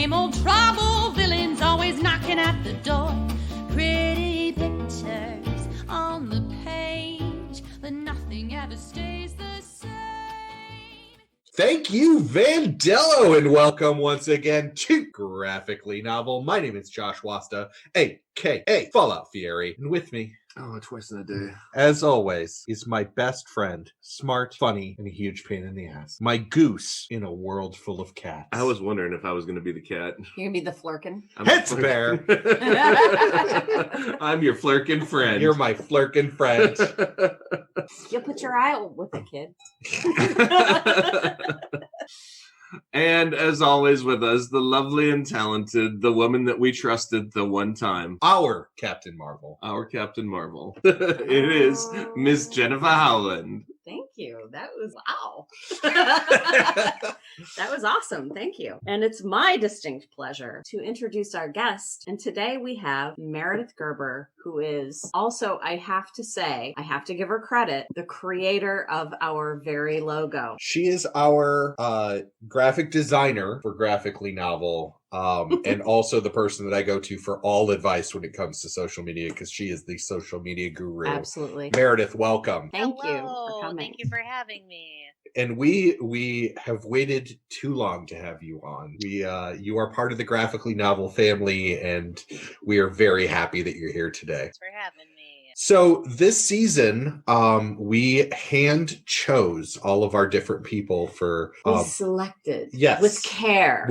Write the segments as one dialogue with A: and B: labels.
A: Same old trouble, villains always knocking at the door. Pretty pictures on the page, but nothing ever stays the same.
B: Thank you, Vandello, and welcome once again to Graphically Novel. My name is Josh Wasta, a.k.a. Fallout Fieri, and with me,
C: twice in a day,
B: as always, is my best friend, smart, funny, and a huge pain in the ass. My goose in a world full of cats.
C: I was wondering if I was going to be the cat.
D: You're going to be the flirkin?
B: Heads bear.
C: I'm your flirkin friend.
B: You're my flirkin friend.
D: You'll put your eye out with the kid.
C: And as always with us, the lovely and talented, the woman that we trusted the one time.
B: Our Captain Marvel.
C: Our Captain Marvel. It is Miss Jennifer Howland.
D: Thank you. That was, wow. That was awesome. Thank you. And it's my distinct pleasure to introduce our guest. And today we have Meredith Gerber, who is also, I have to say, I have to give her credit, the creator of our very logo.
B: She is our graphic designer for Graphically Novel. And also the person that I go to for all advice when it comes to social media, because she is the social media guru.
D: Absolutely.
B: Meredith, welcome.
D: Thank you
E: Hello.
D: for coming.
E: Thank you for having me.
B: And we have waited too long to have you on. You are part of the Graphically Novel family, and we are very happy that you're here today.
E: Thanks for having me.
B: So this season, we hand chose all of our different people for
D: we selected,
B: yes,
D: with care,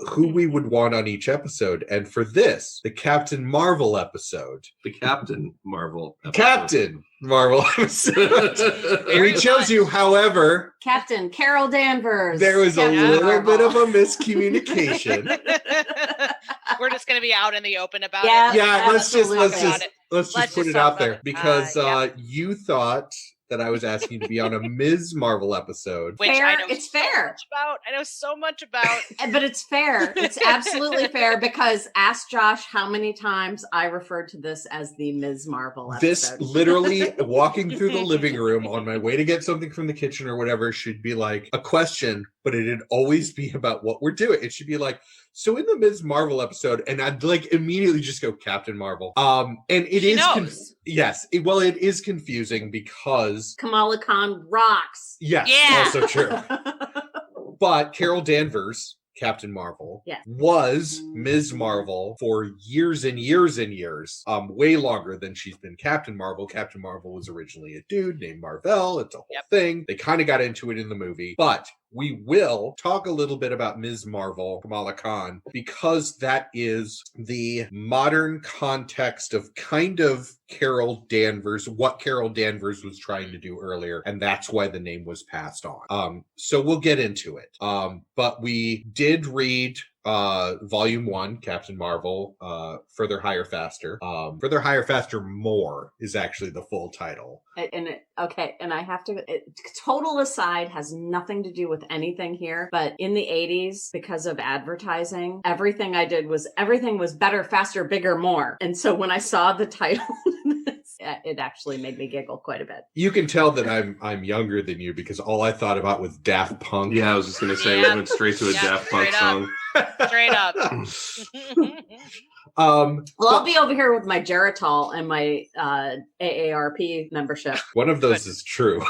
B: who we would want on each episode. And for this, the Captain Marvel episode.
C: The Captain Marvel episode.
B: Captain Marvel episode. We chose you, however.
D: Captain Carol Danvers.
B: There was
D: Captain
B: a little
D: Marvel.
B: bit of a miscommunication.
E: We're just going to be out in the open about
D: Yeah.
E: it.
B: Yeah, let's just
E: Let's
B: put
E: just
B: it
E: talk
B: out there
E: about it.
B: because
E: Yeah.
B: you thought that I was asking you to be on a Ms. Marvel episode.
E: Which
D: Fair,
E: I know
D: it's
E: so
D: fair.
E: much about. I know so much about.
D: But it's fair. It's absolutely fair, because ask Josh how many times I referred to this as the Ms. Marvel episode.
B: This literally, walking through the living room on my way to get something from the kitchen or whatever, should be like a question, but it'd always be about what we're doing. It should be like, so in the Ms. Marvel episode, and I'd like immediately just go Captain Marvel. And it
E: She
B: is,
E: knows.
B: yes, it is confusing because,
D: Kamala Khan rocks.
B: yes,
E: Yeah.
B: also true. But Carol Danvers, Captain Marvel,
D: Yes.
B: was Ms. Marvel for years and years and years, way longer than she's been Captain Marvel. Captain Marvel was originally a dude named Marvel. It's a whole thing. They kind of got into it in the movie, but we will talk a little bit about Ms. Marvel, Kamala Khan, because that is the modern context of kind of Carol Danvers, what Carol Danvers was trying to do earlier, and that's why the name was passed on. So we'll get into it. But we did read Volume 1, Captain Marvel, Further, Higher, Faster. Further, Higher, Faster, More is actually the full title.
D: And I have to, total aside, has nothing to do with anything here, but in the 80s, because of advertising, everything was better, faster, bigger, more. And so when I saw the title, it actually made me giggle quite a bit.
B: You can tell that I'm younger than you because all I thought about was Daft Punk.
C: Yeah, I was just going to say, we went straight to a Daft Punk song.
E: Straight up.
D: Well, I'll be over here with my Geritol and my AARP membership.
B: One of those is true.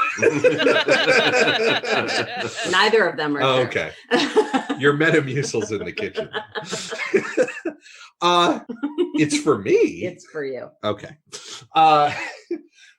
D: Neither of them are
B: Oh,
D: true.
B: okay. Your Metamucil's in the kitchen. It's for me.
D: It's for you.
B: Okay.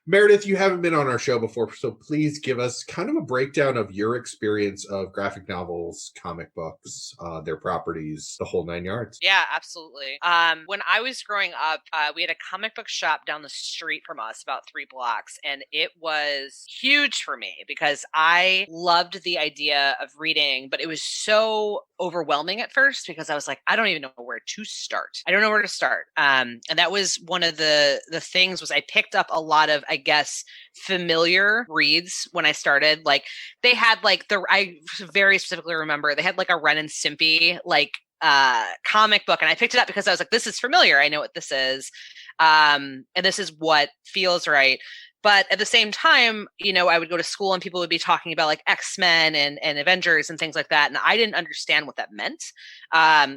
B: Meredith, you haven't been on our show before, so please give us kind of a breakdown of your experience of graphic novels, comic books, their properties, the whole 9 yards.
E: Yeah, absolutely. When I was growing up, we had a comic book shop down the street from us, about 3 blocks, and it was huge for me because I loved the idea of reading, but it was so overwhelming at first because I was like, I don't even know where to start. I don't know where to start. And that was one of the things was I picked up a lot of, I guess, familiar reads when I started. Like they had like I very specifically remember they had like a Ren and Stimpy like comic book, and I picked it up because I was like, this is familiar. I know what this is. And this is what feels right. But at the same time, I would go to school and people would be talking about like X-Men and Avengers and things like that. And I didn't understand what that meant.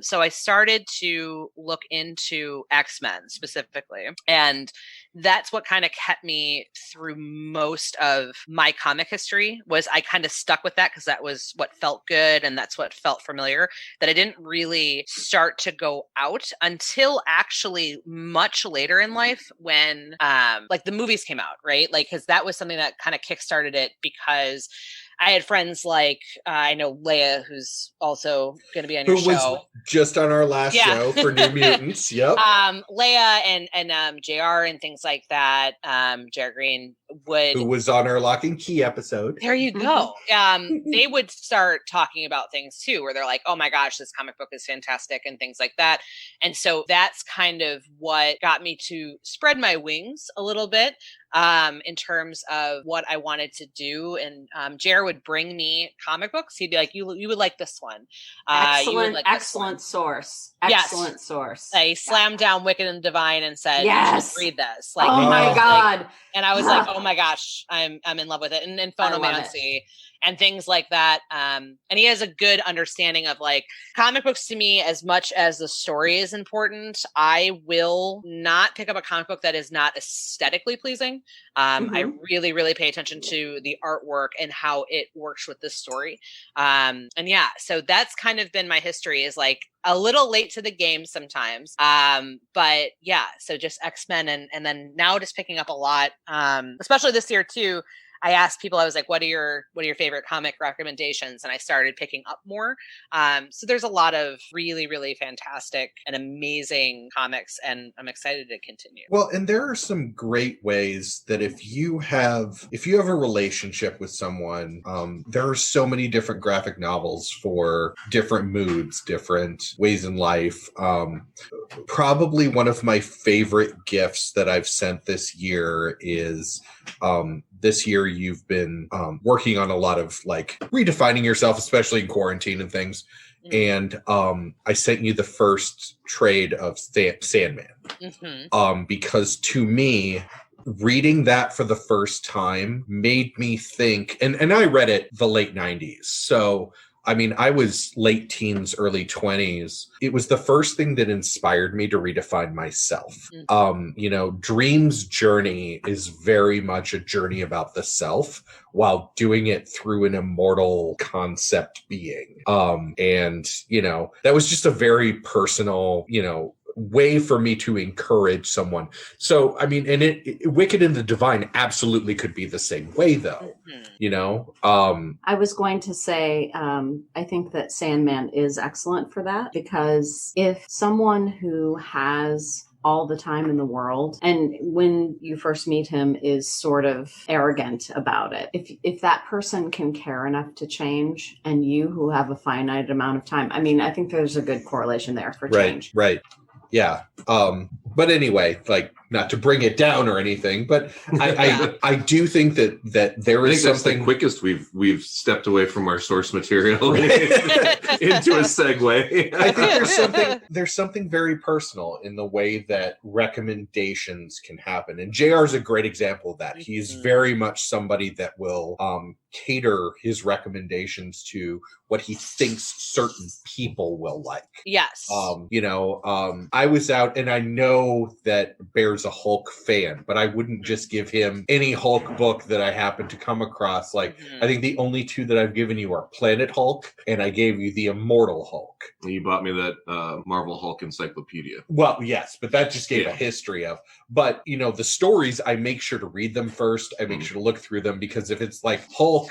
E: So I started to look into X-Men specifically. And that's what kind of kept me through most of my comic history. Was I kind of stuck with that because that was what felt good and that's what felt familiar, that I didn't really start to go out until actually much later in life when like the movies came out, right? Like, because that was something that kind of kickstarted it, because I had friends like I know Leia, who's also going to be on your show.
B: Who was just on our last show for New Mutants. Yep.
E: Leia and JR and things like that. JR Green who
B: was on our Lock and Key episode.
E: There you go. They would start talking about things too, where they're like, oh my gosh, this comic book is fantastic and things like that. And so that's kind of what got me to spread my wings a little bit. In terms of what I wanted to do. And JR would bring me comic books. He'd be like, you would like this one.
D: Excellent source. Excellent source.
E: He slammed down Wicked and Divine and said,
D: yes,
E: you should read this.
D: Like, oh my God.
E: And I was like, oh my gosh, I'm in love with it. And Phonomancy and things like that. And he has a good understanding of like comic books. To me, as much as the story is important, I will not pick up a comic book that is not aesthetically pleasing. I really, really pay attention to the artwork and how it works with the story. So that's kind of been my history, is like a little late to the game sometimes. But yeah, so just X-Men and then now just picking up a lot, especially this year too. I asked people, I was like, what are your favorite comic recommendations? And I started picking up more. So there's a lot of really, really fantastic and amazing comics, and I'm excited to continue.
B: Well, and there are some great ways that if you have a relationship with someone, there are so many different graphic novels for different moods, different ways in life. Probably one of my favorite gifts that I've sent this year is this year you've been working on a lot of like redefining yourself, especially in quarantine and things. And I sent you the first trade of Sandman. Because to me, reading that for the first time made me think, and I read it the late 90s. So I mean, I was late teens, early 20s. It was the first thing that inspired me to redefine myself. Dream's journey is very much a journey about the self while doing it through an immortal concept being. That was just a very personal, way for me to encourage someone. So, I mean, and Wicked and the Divine absolutely could be the same way, though. I
D: was going to say, I think that Sandman is excellent for that, because if someone who has all the time in the world, and when you first meet him is sort of arrogant about it, if that person can care enough to change, and you who have a finite amount of time, I mean, I think there's a good correlation there for change.
B: Right. Yeah. But anyway, like, not to bring it down or anything, but I do think that there is something.
C: The quickest we've stepped away from our source material into a segue.
B: I think there's something very personal in the way that recommendations can happen, and JR is a great example of that. He's very much somebody that will cater his recommendations to what he thinks certain people will like.
E: Yes.
B: I was out, and I know that Bear's a Hulk fan, but I wouldn't just give him any Hulk book that I happen to come across. Like, I think the only two that I've given you are Planet Hulk, and I gave you the Immortal Hulk.
C: You bought me that Marvel Hulk encyclopedia.
B: Well, yes, but that just gave a history of. But, the stories, I make sure to read them first. I make sure to look through them, because if it's like Hulk,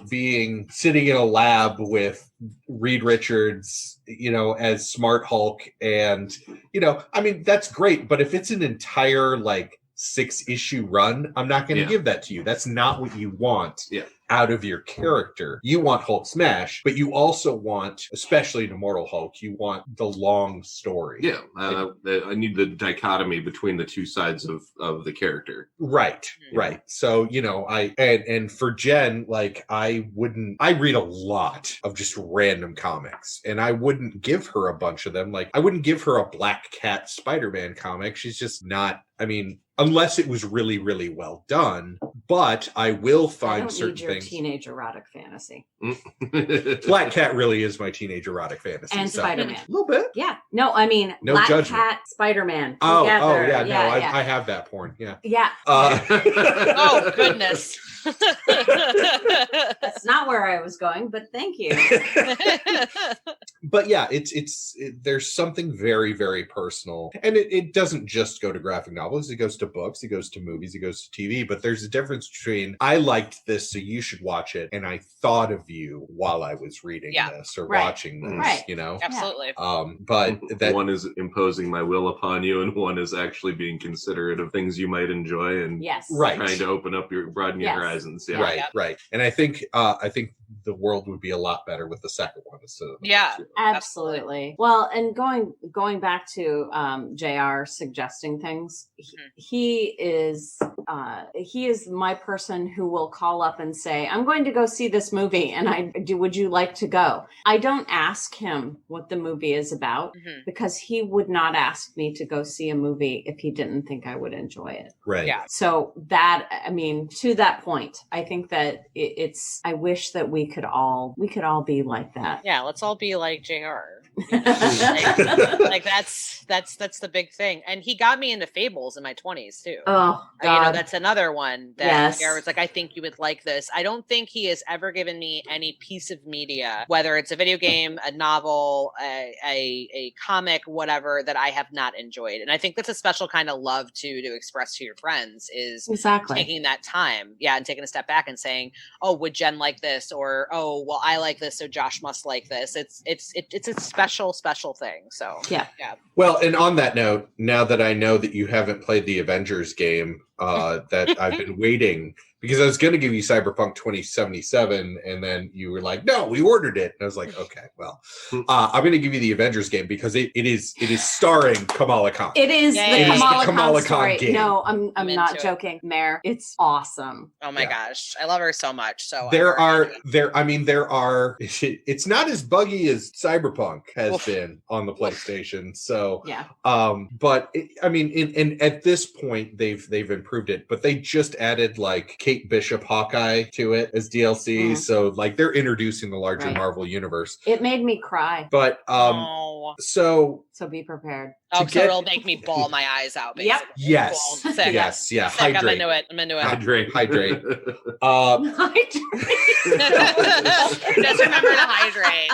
B: being sitting in a lab with Reed Richards, as Smart Hulk, and, I mean, that's great. But if it's an entire, 6-issue run, I'm not going to give that to you. That's not what you want.
C: Yeah.
B: out of your character. You want Hulk smash, but you also want, especially in Immortal Hulk, you want the long story.
C: Yeah, I need the dichotomy between the two sides of the character.
B: Right. So, and for Jenn, like, I read a lot of just random comics, and I wouldn't give her a bunch of them. Like, I wouldn't give her a Black Cat Spider-Man comic. She's just not, unless it was really, really well done. But I will find certain things.
D: Teenage erotic fantasy.
B: Black Cat really is my teenage erotic fantasy.
D: And Spider-Man.
B: A little bit.
D: Yeah. No, no Black judgment. Cat, Spider-Man.
B: I have that porn. Yeah.
D: Yeah.
E: Oh, goodness.
D: That's not where I was going, but thank you.
B: But yeah, there's something very, very personal. And it doesn't just go to graphic novels. It goes to books, it goes to movies, it goes to TV. But there's a difference between, I liked this, so you should watch it, and I thought of you while I was reading this or watching this,
E: Absolutely.
B: But that
C: one is imposing my will upon you, and one is actually being considerate of things you might enjoy and trying to broaden your horizons. Yeah.
B: Right. And I think the world would be a lot better with the second one instead of the first two.
D: Absolutely. Well, and going back to JR suggesting things, he is my person who will call up and say, I'm going to go see this movie, and would you like to go? I don't ask him what the movie is about, because he would not ask me to go see a movie if he didn't think I would enjoy it.
B: Right.
D: Yeah. So that, to that point, I think that I wish that we could all be like that.
E: Yeah, let's all be like JR. like that's the big thing. And he got me into Fables in my 20s too.
D: Oh God.
E: That's another one that JR was like, I think you would like this. I don't think he has ever given me any piece of media, whether it's a video game, a novel, a comic, whatever, that I have not enjoyed. And I think that's a special kind of love to express to your friends, is taking that time, and taking a step back and saying, oh, would Jenn like this? Or, oh, well, I like this, so Josh must like this. It's a special thing. So yeah.
B: Well, and on that note, now that I know that you haven't played the Avengers game, that I've been waiting, because I was going to give you Cyberpunk 2077, and then you were like, no, we ordered it. And I was like, okay, well, I'm going to give you the Avengers game, because it is starring Kamala Khan.
D: It is the Kamala Khan game. No, I'm not joking, Mayor. It's awesome.
E: Oh my gosh. I love her so much. So
B: it's not as buggy as Cyberpunk has been on the PlayStation. So, but at this point they've improved it, but they just added like Kate Bishop Hawkeye to it as DLC. So like they're introducing the larger Marvel universe.
D: It made me cry.
B: But so
D: be prepared.
E: Oh, so it'll make me bawl my eyes out, basically.
D: Yep.
B: Yes.
E: Cool. Sick.
B: Yes. Yeah.
E: Sick.
B: Hydrate.
E: I'm into it.
B: Hydrate.
D: Hydrate.
E: Just remember to hydrate.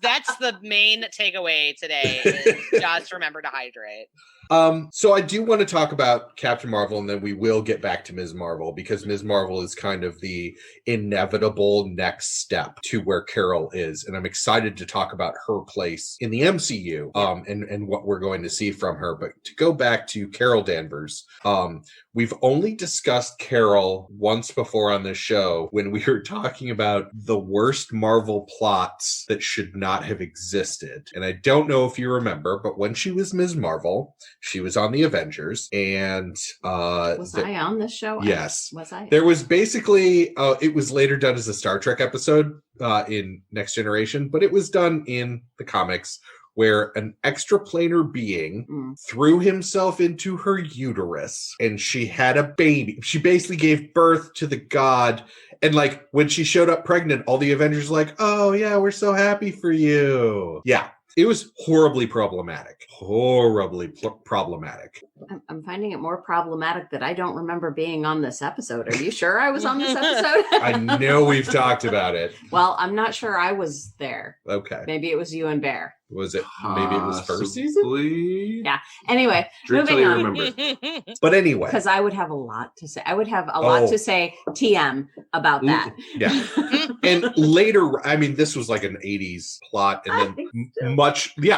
E: That's the main takeaway today, is just remember to hydrate.
B: So I do want to talk about Captain Marvel, and then we will get back to Ms. Marvel, because Ms. Marvel is kind of the inevitable next step to where Carol is. And I'm excited to talk about her place in the MCU, and what we're going to see from her. But to go back to Carol Danvers, we've only discussed Carol once before on this show, when we were talking about the worst Marvel plots that should not have existed. And I don't know if you remember, but when she was Ms. Marvel, she was on the Avengers, and
D: was I on this show?
B: Yes.
D: Was I?
B: There was basically it was later done as a Star Trek episode in Next Generation, but it was done in the comics, where an extraplanar being threw himself into her uterus, and she had a baby. She basically gave birth to the god. And like when she showed up pregnant, all the Avengers were like, oh yeah, we're so happy for you. Yeah. It was horribly problematic. Problematic.
D: I'm finding it more problematic that I don't remember being on this episode. Are you sure I was on this episode?
B: I know we've talked about it.
D: Well, I'm not sure I was there.
B: Okay.
D: Maybe it was you and Bear.
B: Was it? Maybe it was first season?
D: Yeah. Anyway, moving on.
C: Remember.
B: But anyway.
D: Because I would have a lot to say. I would have a lot to say TM about that.
B: Yeah. And later, I mean, this was like an 80s plot. And then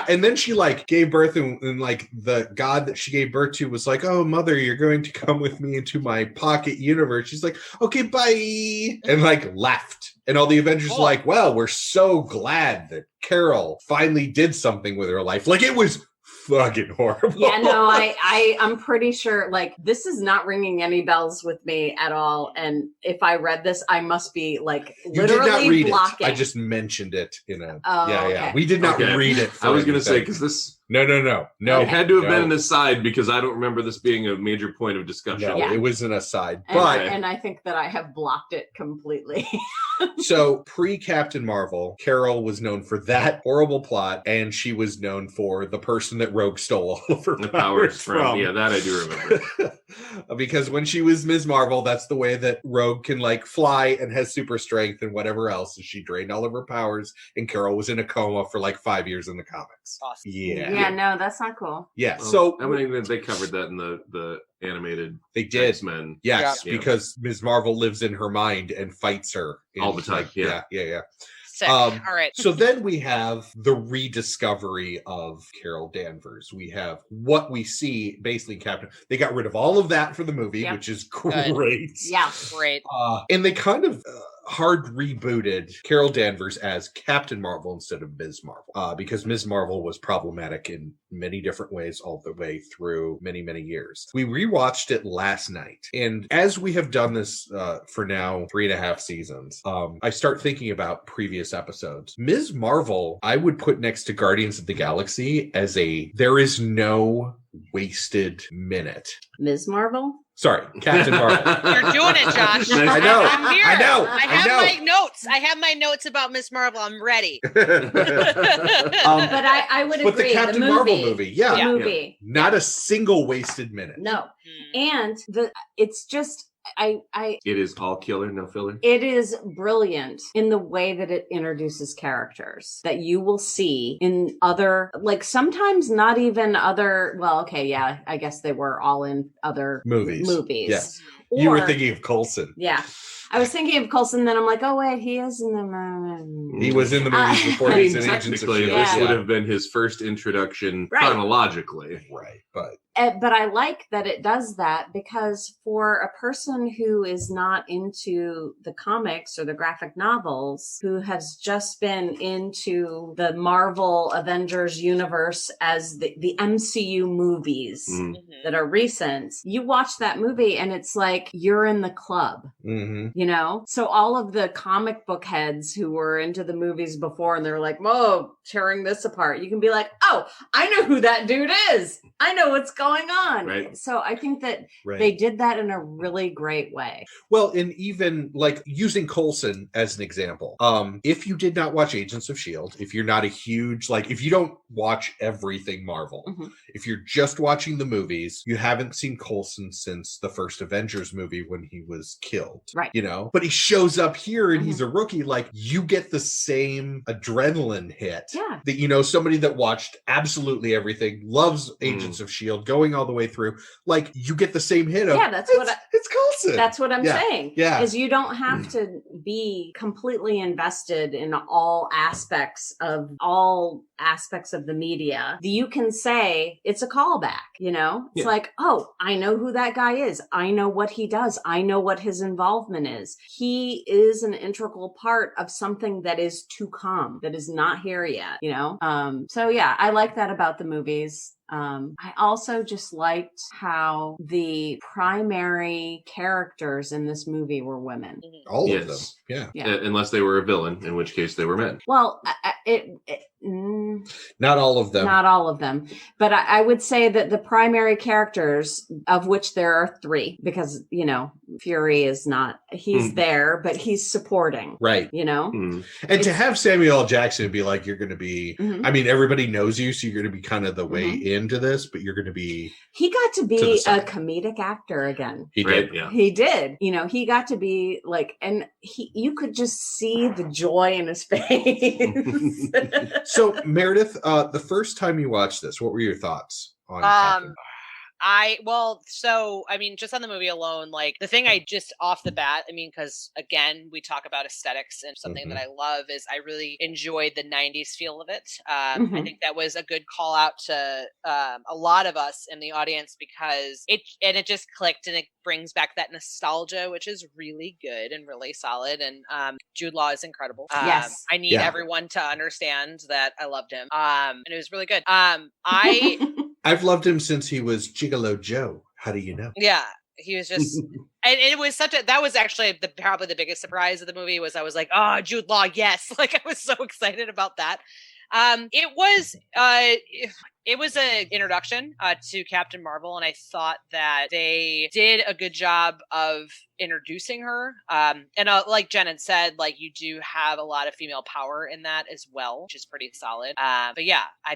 B: and then she like gave birth and like the god that she gave birth to was like, oh, mother, you're going to come with me into my pocket universe. She's like, okay, bye. And like left. And all the Avengers are like, well, we're so glad that Carol finally did something with her life. Like, it was fucking horrible.
D: Yeah, no, I'm pretty sure, like, this is not ringing any bells with me at all. And if I read this, I must be, like, literally
B: you did not read
D: blocking.
B: It. I just mentioned it in a...
D: Okay.
B: We did not read it.
C: I was going to say, because this...
B: No.
C: It had to have been an aside because I don't remember this being a major point of discussion.
B: No, it was an aside.
D: And I think that I have blocked it completely.
B: So, pre-Captain Marvel, Carol was known for that horrible plot, and she was known for the person that Rogue stole all of her powers from.
C: Yeah, that I do remember.
B: Because when she was Ms. Marvel, that's the way that Rogue can, like, fly and has super strength and whatever else. She drained all of her powers, and Carol was in a coma for, like, 5 years in the comics.
E: Awesome.
D: Yeah, no, that's not cool.
B: Yeah,
C: well,
B: so...
C: I mean, they covered that in the animated
B: X-Men. Yes, because Ms. Marvel lives in her mind and fights her.
C: All the time,
B: yeah.
E: Sick. All right.
B: So then we have the rediscovery of Carol Danvers. We have what we see basically in Captain. They got rid of all of that for the movie, which is great.
E: Good. Yeah, great.
B: And they kind of hard rebooted Carol Danvers as Captain Marvel instead of Ms. Marvel, because Ms. Marvel was problematic in many different ways all the way through many, many years. We rewatched it last night, and as we have done this for now 3.5 seasons, I start thinking about previous episodes. Ms. Marvel, I would put next to Guardians of the Galaxy as there is no wasted minute.
D: Ms. Marvel?
B: Sorry, Captain Marvel.
E: You're doing it, Josh.
B: I know.
E: I'm here.
B: I know.
E: I have my notes. I have my notes about Ms. Marvel. I'm ready.
D: But I would agree.
B: But the Captain Marvel movie,
D: movie.
B: Not a single wasted minute.
D: No. And it's just...
C: It is all killer, no filler.
D: It is brilliant in the way that it introduces characters that you will see in other, like sometimes not even other, well, okay, yeah, I guess they were all in other movies.
B: Yes. You were thinking of Coulson.
D: Yeah. I was thinking of Coulson, then I'm like, oh wait, he is in the
B: He was in the movies before he was in Agents of S.H.I.E.L.D.
C: This would have been his first introduction chronologically.
B: Right,
D: but I like that it does that because for a person who is not into the comics or the graphic novels, who has just been into the Marvel Avengers universe as the MCU movies that are recent, you watch that movie and it's like you're in the club. You know, so all of the comic book heads who were into the movies before and they're like, whoa, tearing this apart. You can be like, oh, I know who that dude is. I know what's going on.
C: Right.
D: So I think that they did that in a really great way.
B: Well, and even like using Coulson as an example, if you did not watch Agents of S.H.I.E.L.D., if you're not a huge, like if you don't watch everything Marvel, if you're just watching the movies, you haven't seen Coulson since the first Avengers movie when he was killed.
D: Right.
B: You know, but he shows up here and he's a rookie. Like you get the same adrenaline hit that, you know, somebody that watched absolutely everything, loves Agents of S.H.I.E.L.D., going all the way through, like you get the same hit of, it's Coulson.
D: That's what I'm saying.
B: Yeah.
D: Is you don't have to be completely invested in all aspects of the media. You can say it's a callback, you know? It's like, oh, I know who that guy is. I know what he does. I know what his involvement is. He is an integral part of something that is to come, that is not here yet, you know? So yeah, I like that about the movies. I also just liked how the primary characters in this movie were women.
B: All of them. Yeah.
C: Unless they were a villain, in which case they were men.
D: Well,
B: not all of them.
D: Not all of them. But I would say that the primary characters, of which there are 3, because, you know, Fury is not, he's there, but he's supporting.
B: Right.
D: You know?
B: And to have Samuel L. Jackson be like, you're going to be, I mean, everybody knows you, so you're going to be kind of the way into this, but you're going to be.
D: He got to be a comedic actor again.
B: He did.
C: Yeah.
D: He did. You know, he got to be like, and you could just see the joy in his face.
B: So, Meredith, the first time you watched this, what were your thoughts on Captain?
E: Just on the movie alone, like the thing I just off the bat, because again, we talk about aesthetics and something that I love is I really enjoyed the 90s feel of it. I think that was a good call out to a lot of us in the audience because it just clicked and it brings back that nostalgia, which is really good and really solid. And Jude Law is incredible.
D: Yes.
E: I need everyone to understand that I loved him. And it was really good.
B: I've loved him since he was Gigolo Joe. How do you know?
E: Yeah, he was just, and it was that was actually probably the biggest surprise of the movie was I was like, oh, Jude Law, yes. Like I was so excited about that. It was an introduction to Captain Marvel, and I thought that they did a good job of introducing her. And like Jen had said, like you do have a lot of female power in that as well, which is pretty solid. But yeah, I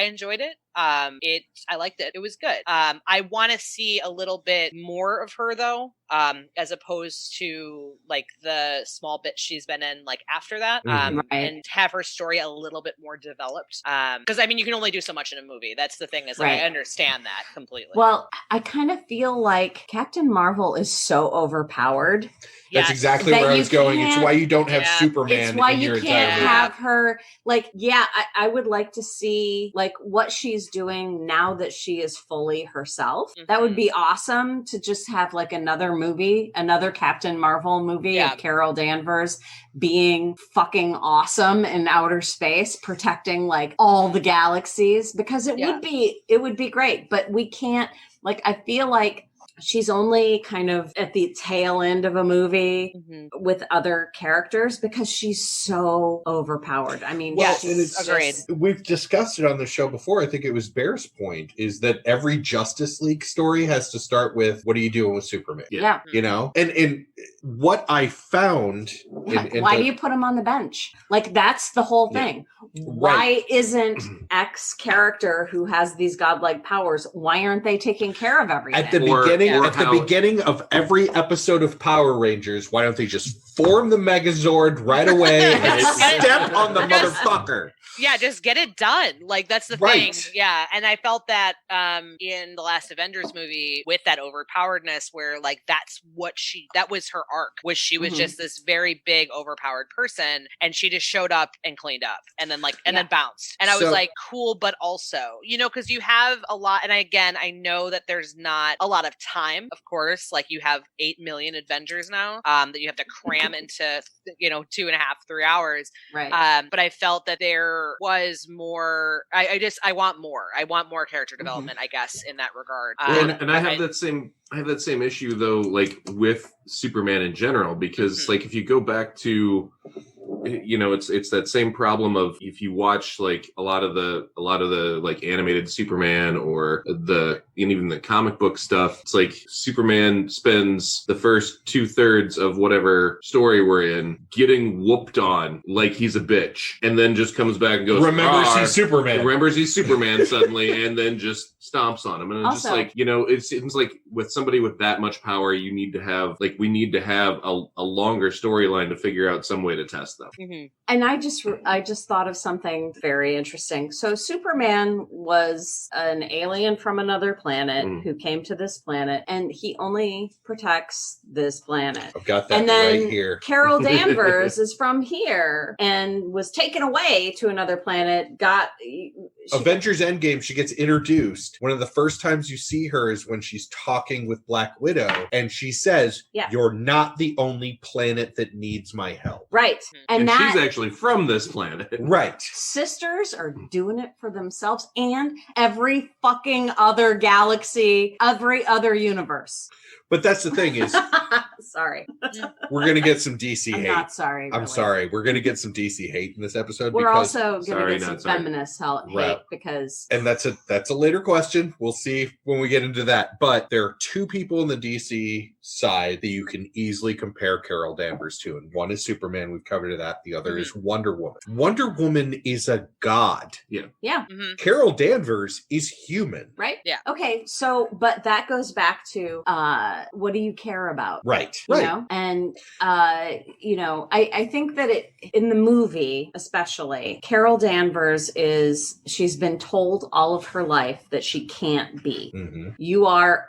E: enjoyed it. I liked it. It was good. I want to see a little bit more of her though, as opposed to like the small bit she's been in like after that, and have her story a little bit more developed. Because you can only do so much in a movie. That's the thing is I understand that completely.
D: Well, I kind of feel like Captain Marvel is so overpowered.
B: That's exactly where I was going. It's why you don't have Superman.
D: It's why you can't have her. Like, I would like to see like what she's doing now that she is fully herself. That would be awesome to just have like another movie, another Captain Marvel movie of Carol Danvers being fucking awesome in outer space, protecting like all the galaxies, because it would be great. But we can't, like, I feel like she's only kind of at the tail end of a movie with other characters because she's so overpowered.
E: Agreed.
B: We've discussed it on the show before. I think it was Bear's point is that every Justice League story has to start with, what are you doing with Superman?
D: Yeah.
B: You know? And what I found...
D: Why do you put him on the bench? Like, that's the whole thing. Yeah. Why isn't X character who has these godlike powers, why aren't they taking care of everything?
B: At the beginning of every episode of Power Rangers, why don't they just form the Megazord right away and step on the motherfucker?
E: Yeah, just get it done. Like, that's the thing. Yeah, and I felt that in the last Avengers movie with that overpoweredness where, like, that was her arc, was she was just this very big, overpowered person, and she just showed up and cleaned up, and then, then bounced. And I was like, cool, but also, because you have a lot, and I know that there's not a lot of time, of course, like, you have 8 million Avengers now that you have to cram into, 2.5, 3 hours.
D: Right.
E: But I felt that there was more. I want more. I want more character development, I guess, in that regard.
C: And I have that same issue though, like with Superman in general, because like if you go back to, it's that same problem of if you watch like a lot of the like animated Superman or even the comic book stuff, it's like Superman spends the first 2/3 of whatever story we're in getting whooped on like he's a bitch, and then just comes back and goes,
B: remembers he's Superman
C: suddenly, and then just stomps on him. And it's just like, it seems like with somebody with that much power, we need to have a longer storyline to figure out some way to test them.
D: And I just thought of something very interesting. So Superman was an alien from another planet who came to this planet, and he only protects this planet.
B: I've got that
D: and then
B: right here.
D: Carol Danvers is from here and was taken away to another planet.
B: Avengers Endgame, she gets introduced. One of the first times you see her is when she's talking with Black Widow, and she says, "You're not the only planet that needs my help."
D: Right.
C: And she's actually from this planet.
B: Right.
D: Sisters are doing it for themselves and every fucking other galaxy, every other universe.
B: But that's the thing is...
D: Sorry.
B: We're going to get some DC hate.
D: I'm not sorry. Really.
B: I'm sorry. We're going to get some DC hate in this episode.
D: We're also going to get some feminist hate because...
B: And that's a later question. We'll see when we get into that. But there are two people in the DC side that you can easily compare Carol Danvers to. And one is Superman. We've covered that. The other is Wonder Woman. Wonder Woman is a god.
D: Yeah.
E: Mm-hmm.
B: Carol Danvers is human.
D: Right?
E: Yeah.
D: Okay. So, but that goes back to what do you care about?
B: Right.
D: You know? And, I think that in the movie, especially, Carol Danvers she's been told all of her life that she can't be.
B: Mm-hmm.
D: You are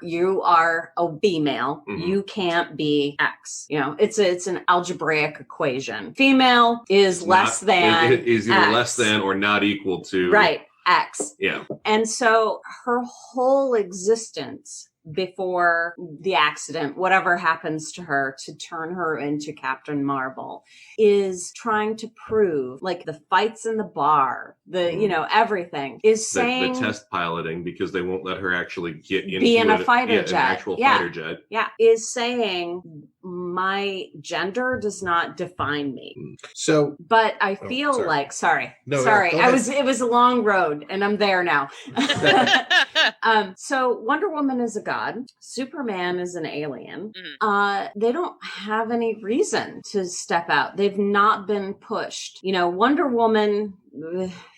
D: a female.
C: Mm-hmm.
D: You can't be X. It's an algebraic equation. Female is less than.
C: It is either
D: X.
C: less than or not equal to.
D: Right. X.
C: Yeah.
D: And so her whole existence before the accident, whatever happens to her to turn her into Captain Marvel, is trying to prove, like the fights in the bar, everything is saying
C: the test piloting, because they won't let her actually
D: be in a fighter jet.
C: An actual fighter jet.
D: Yeah, is saying my gender does not define me.
B: So,
D: but I feel sorry. It was a long road, and I'm there now. So Wonder Woman is a god. Superman is an alien. They don't have any reason to step out. They've not been pushed. Wonder Woman,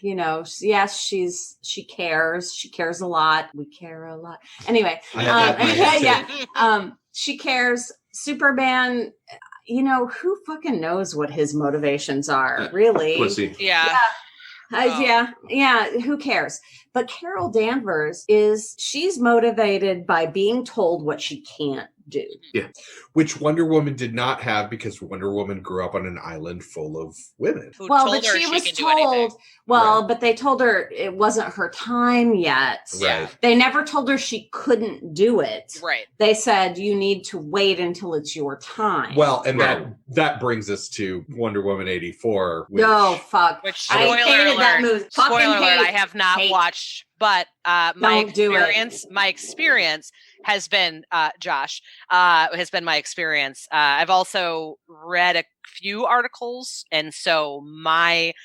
D: yes, she cares. She cares a lot. We care a lot. Anyway, she cares. Superman, who fucking knows what his motivations are, really?
C: Pussy.
E: Yeah.
D: Who cares? But Carol Danvers she's motivated by being told what she can't do.
B: Yeah. Which Wonder Woman did not have, because Wonder Woman grew up on an island full of women.
D: But she was told, but they told her it wasn't her time yet.
B: Right.
D: They never told her she couldn't do it.
E: Right.
D: They said, you need to wait until it's your time.
B: Well, and that brings us to Wonder Woman 84.
D: Fuck.
E: Which,
D: I hated that movie.
E: Spoiler alert, I have not watched, but my experience has been, Josh, has been my experience. I've also read a few articles, and so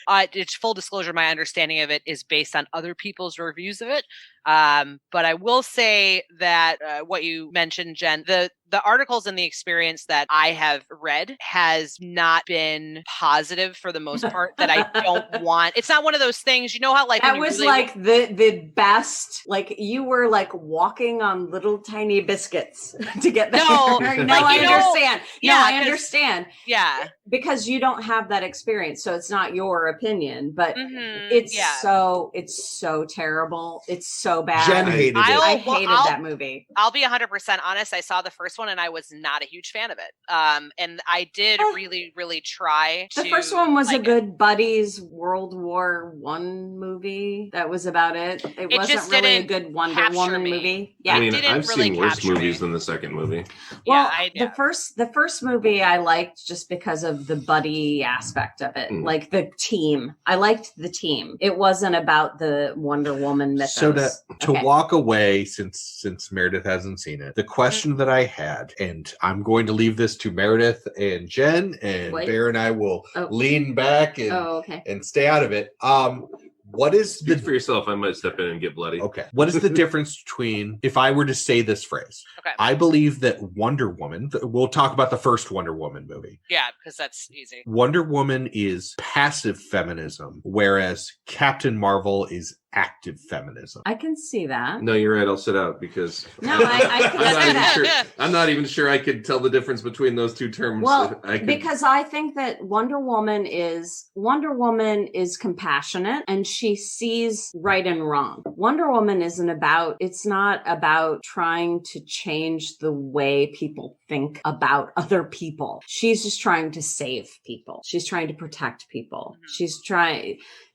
E: it's full disclosure, my understanding of it is based on other people's reviews of it. But I will say that what you mentioned, Jen, the articles and the experience that I have read has not been positive for the most part. That I don't want. It's not one of those things, how
D: that was really the best. Like you were like walking on little tiny biscuits to get there. I understand. I understand.
E: Yeah,
D: because you don't have that experience, so it's not your opinion. But it's so terrible. It's so bad.
B: Jen hated it.
D: I hated that movie.
E: I'll be 100% honest. I saw the first one and I was not a huge fan of it. And I did really, really try to.
D: The first one was a good buddies World War I movie. That was about it. It wasn't really a good Wonder Woman movie. Yeah,
C: I mean, I've seen worse movies than the second movie.
D: Well, the first movie I liked just because of the buddy aspect of it, like the team. I liked the team. It wasn't about the Wonder Woman mythos.
B: So to walk away, since Meredith hasn't seen it, the question that I had, and I'm going to leave this to Meredith and Jen, and Bear and I will lean back and stay out of it. What is
C: Speak for yourself? I might step in and get bloody.
B: Okay. What is the difference between, if I were to say this phrase?
E: Okay.
B: I believe that Wonder Woman, we'll talk about the first Wonder Woman movie.
E: Yeah, because that's easy.
B: Wonder Woman is passive feminism, whereas Captain Marvel is active feminism.
D: I can see that.
C: No, you're right. I'll sit out because I'm not even sure I could tell the difference between those two terms.
D: Well, because I think that Wonder Woman is compassionate and she sees right and wrong. Wonder Woman it's not about trying to change the way people think about other people. She's just trying to save people. She's trying to protect people.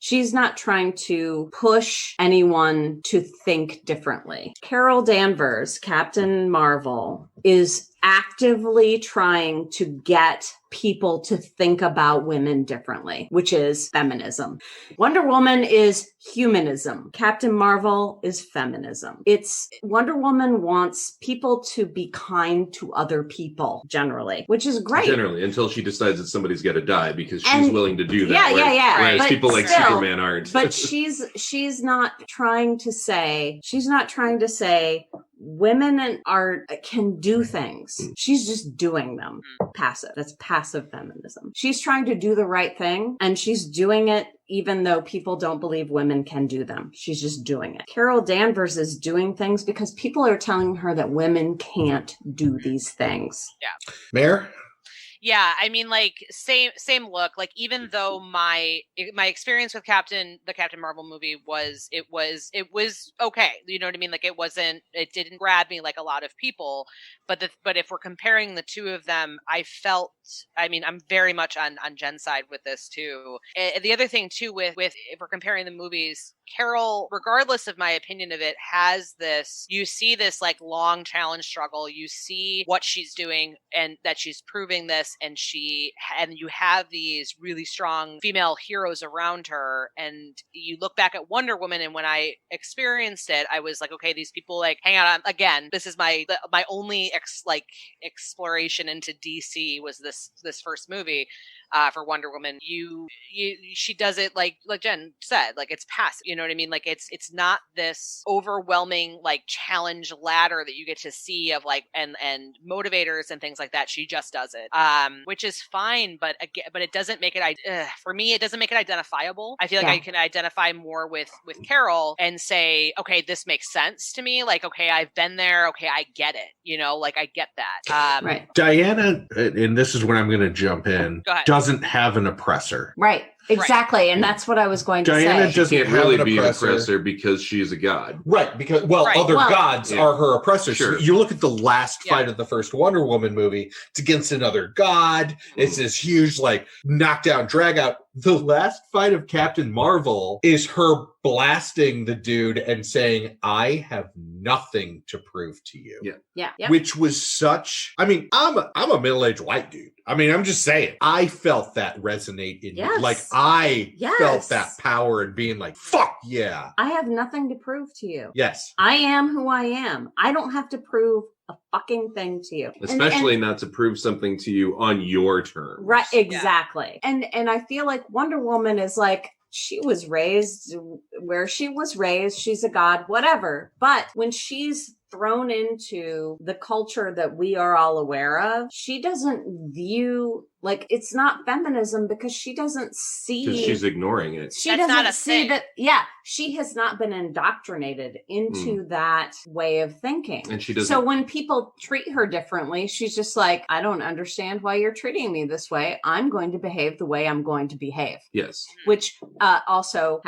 D: She's not trying to push anyone to think differently. Carol Danvers, Captain Marvel, is actively trying to get people to think about women differently, which is feminism. Wonder Woman is humanism. Captain Marvel is feminism. Wonder Woman wants people to be kind to other people generally, which is great.
C: Generally, until she decides that somebody's got to die because she's willing to do that. Whereas
D: but
C: people like Superman aren't.
D: But she's not trying to say women can do things. She's just doing them. Passive. That's passive feminism. She's trying to do the right thing, and she's doing it even though people don't believe women can do them. She's just doing it. Carol Danvers is doing things because people are telling her that women can't do these things.
E: Yeah.
B: Mayor?
E: Yeah, I mean, like, same look. Like, even though my experience with the Captain Marvel movie was okay. You know what I mean? Like, it didn't grab me like a lot of people. But if we're comparing the two of them, I'm very much on Jen's side with this too. And the other thing too with if we're comparing the movies, Carol, regardless of my opinion of it, has this, you see this like long challenge struggle. You see what she's doing and that she's proving this, and you have these really strong female heroes around her. And you look back at Wonder Woman, and when I experienced it, I was like, okay, these people like hang out on, again, this is my only exploration into DC was this first movie for Wonder Woman. She does it like Jen said, like it's passive. You know what I mean? Like it's not this overwhelming like challenge ladder that you get to see of like and motivators and things like that. She just does it, which is fine. But it doesn't make it for me. It doesn't make it identifiable. I feel like I can identify more with Carol and say, okay, this makes sense to me. Like, okay, I've been there. Okay, I get it. You know, like I get that.
D: Right.
B: Diana, and this is when I'm going to jump in,
E: Go ahead.
B: doesn't have an oppressor.
D: Right. Exactly. And that's what I was going to
B: Diana
D: say.
B: just
C: Can't really be an oppressor because she's a god.
B: Right, because other gods are her oppressors.
C: Sure.
B: You look at the last fight of the first Wonder Woman movie, it's against another god. It's this huge, like, knockdown, drag out. The last fight of Captain Marvel is her blasting the dude and saying, I have nothing to prove to you.
D: Yeah.
B: Which was such, I mean, I'm a middle-aged white dude. I mean, I'm just saying, I felt that resonate in me. Like, I felt that power and being like, fuck yeah.
D: I have nothing to prove to you.
B: Yes.
D: I am who I am. I don't have to prove a fucking thing to you.
C: Especially not to prove something to you on your terms.
D: Right, exactly. Yeah. And I feel like Wonder Woman is like, she was raised where she was raised. She's a god, whatever. But when she's thrown into the culture that we are all aware of, she doesn't view, like, it's not feminism because she doesn't see.
C: Because she's ignoring it.
D: She
E: That's
D: doesn't
E: not a
D: see
E: thing.
D: that. Yeah, she has not been indoctrinated into that way of thinking.
C: And she doesn't.
D: So when people treat her differently, she's just like, I don't understand why you're treating me this way. I'm going to behave the way I'm going to behave.
C: Yes.
D: Which also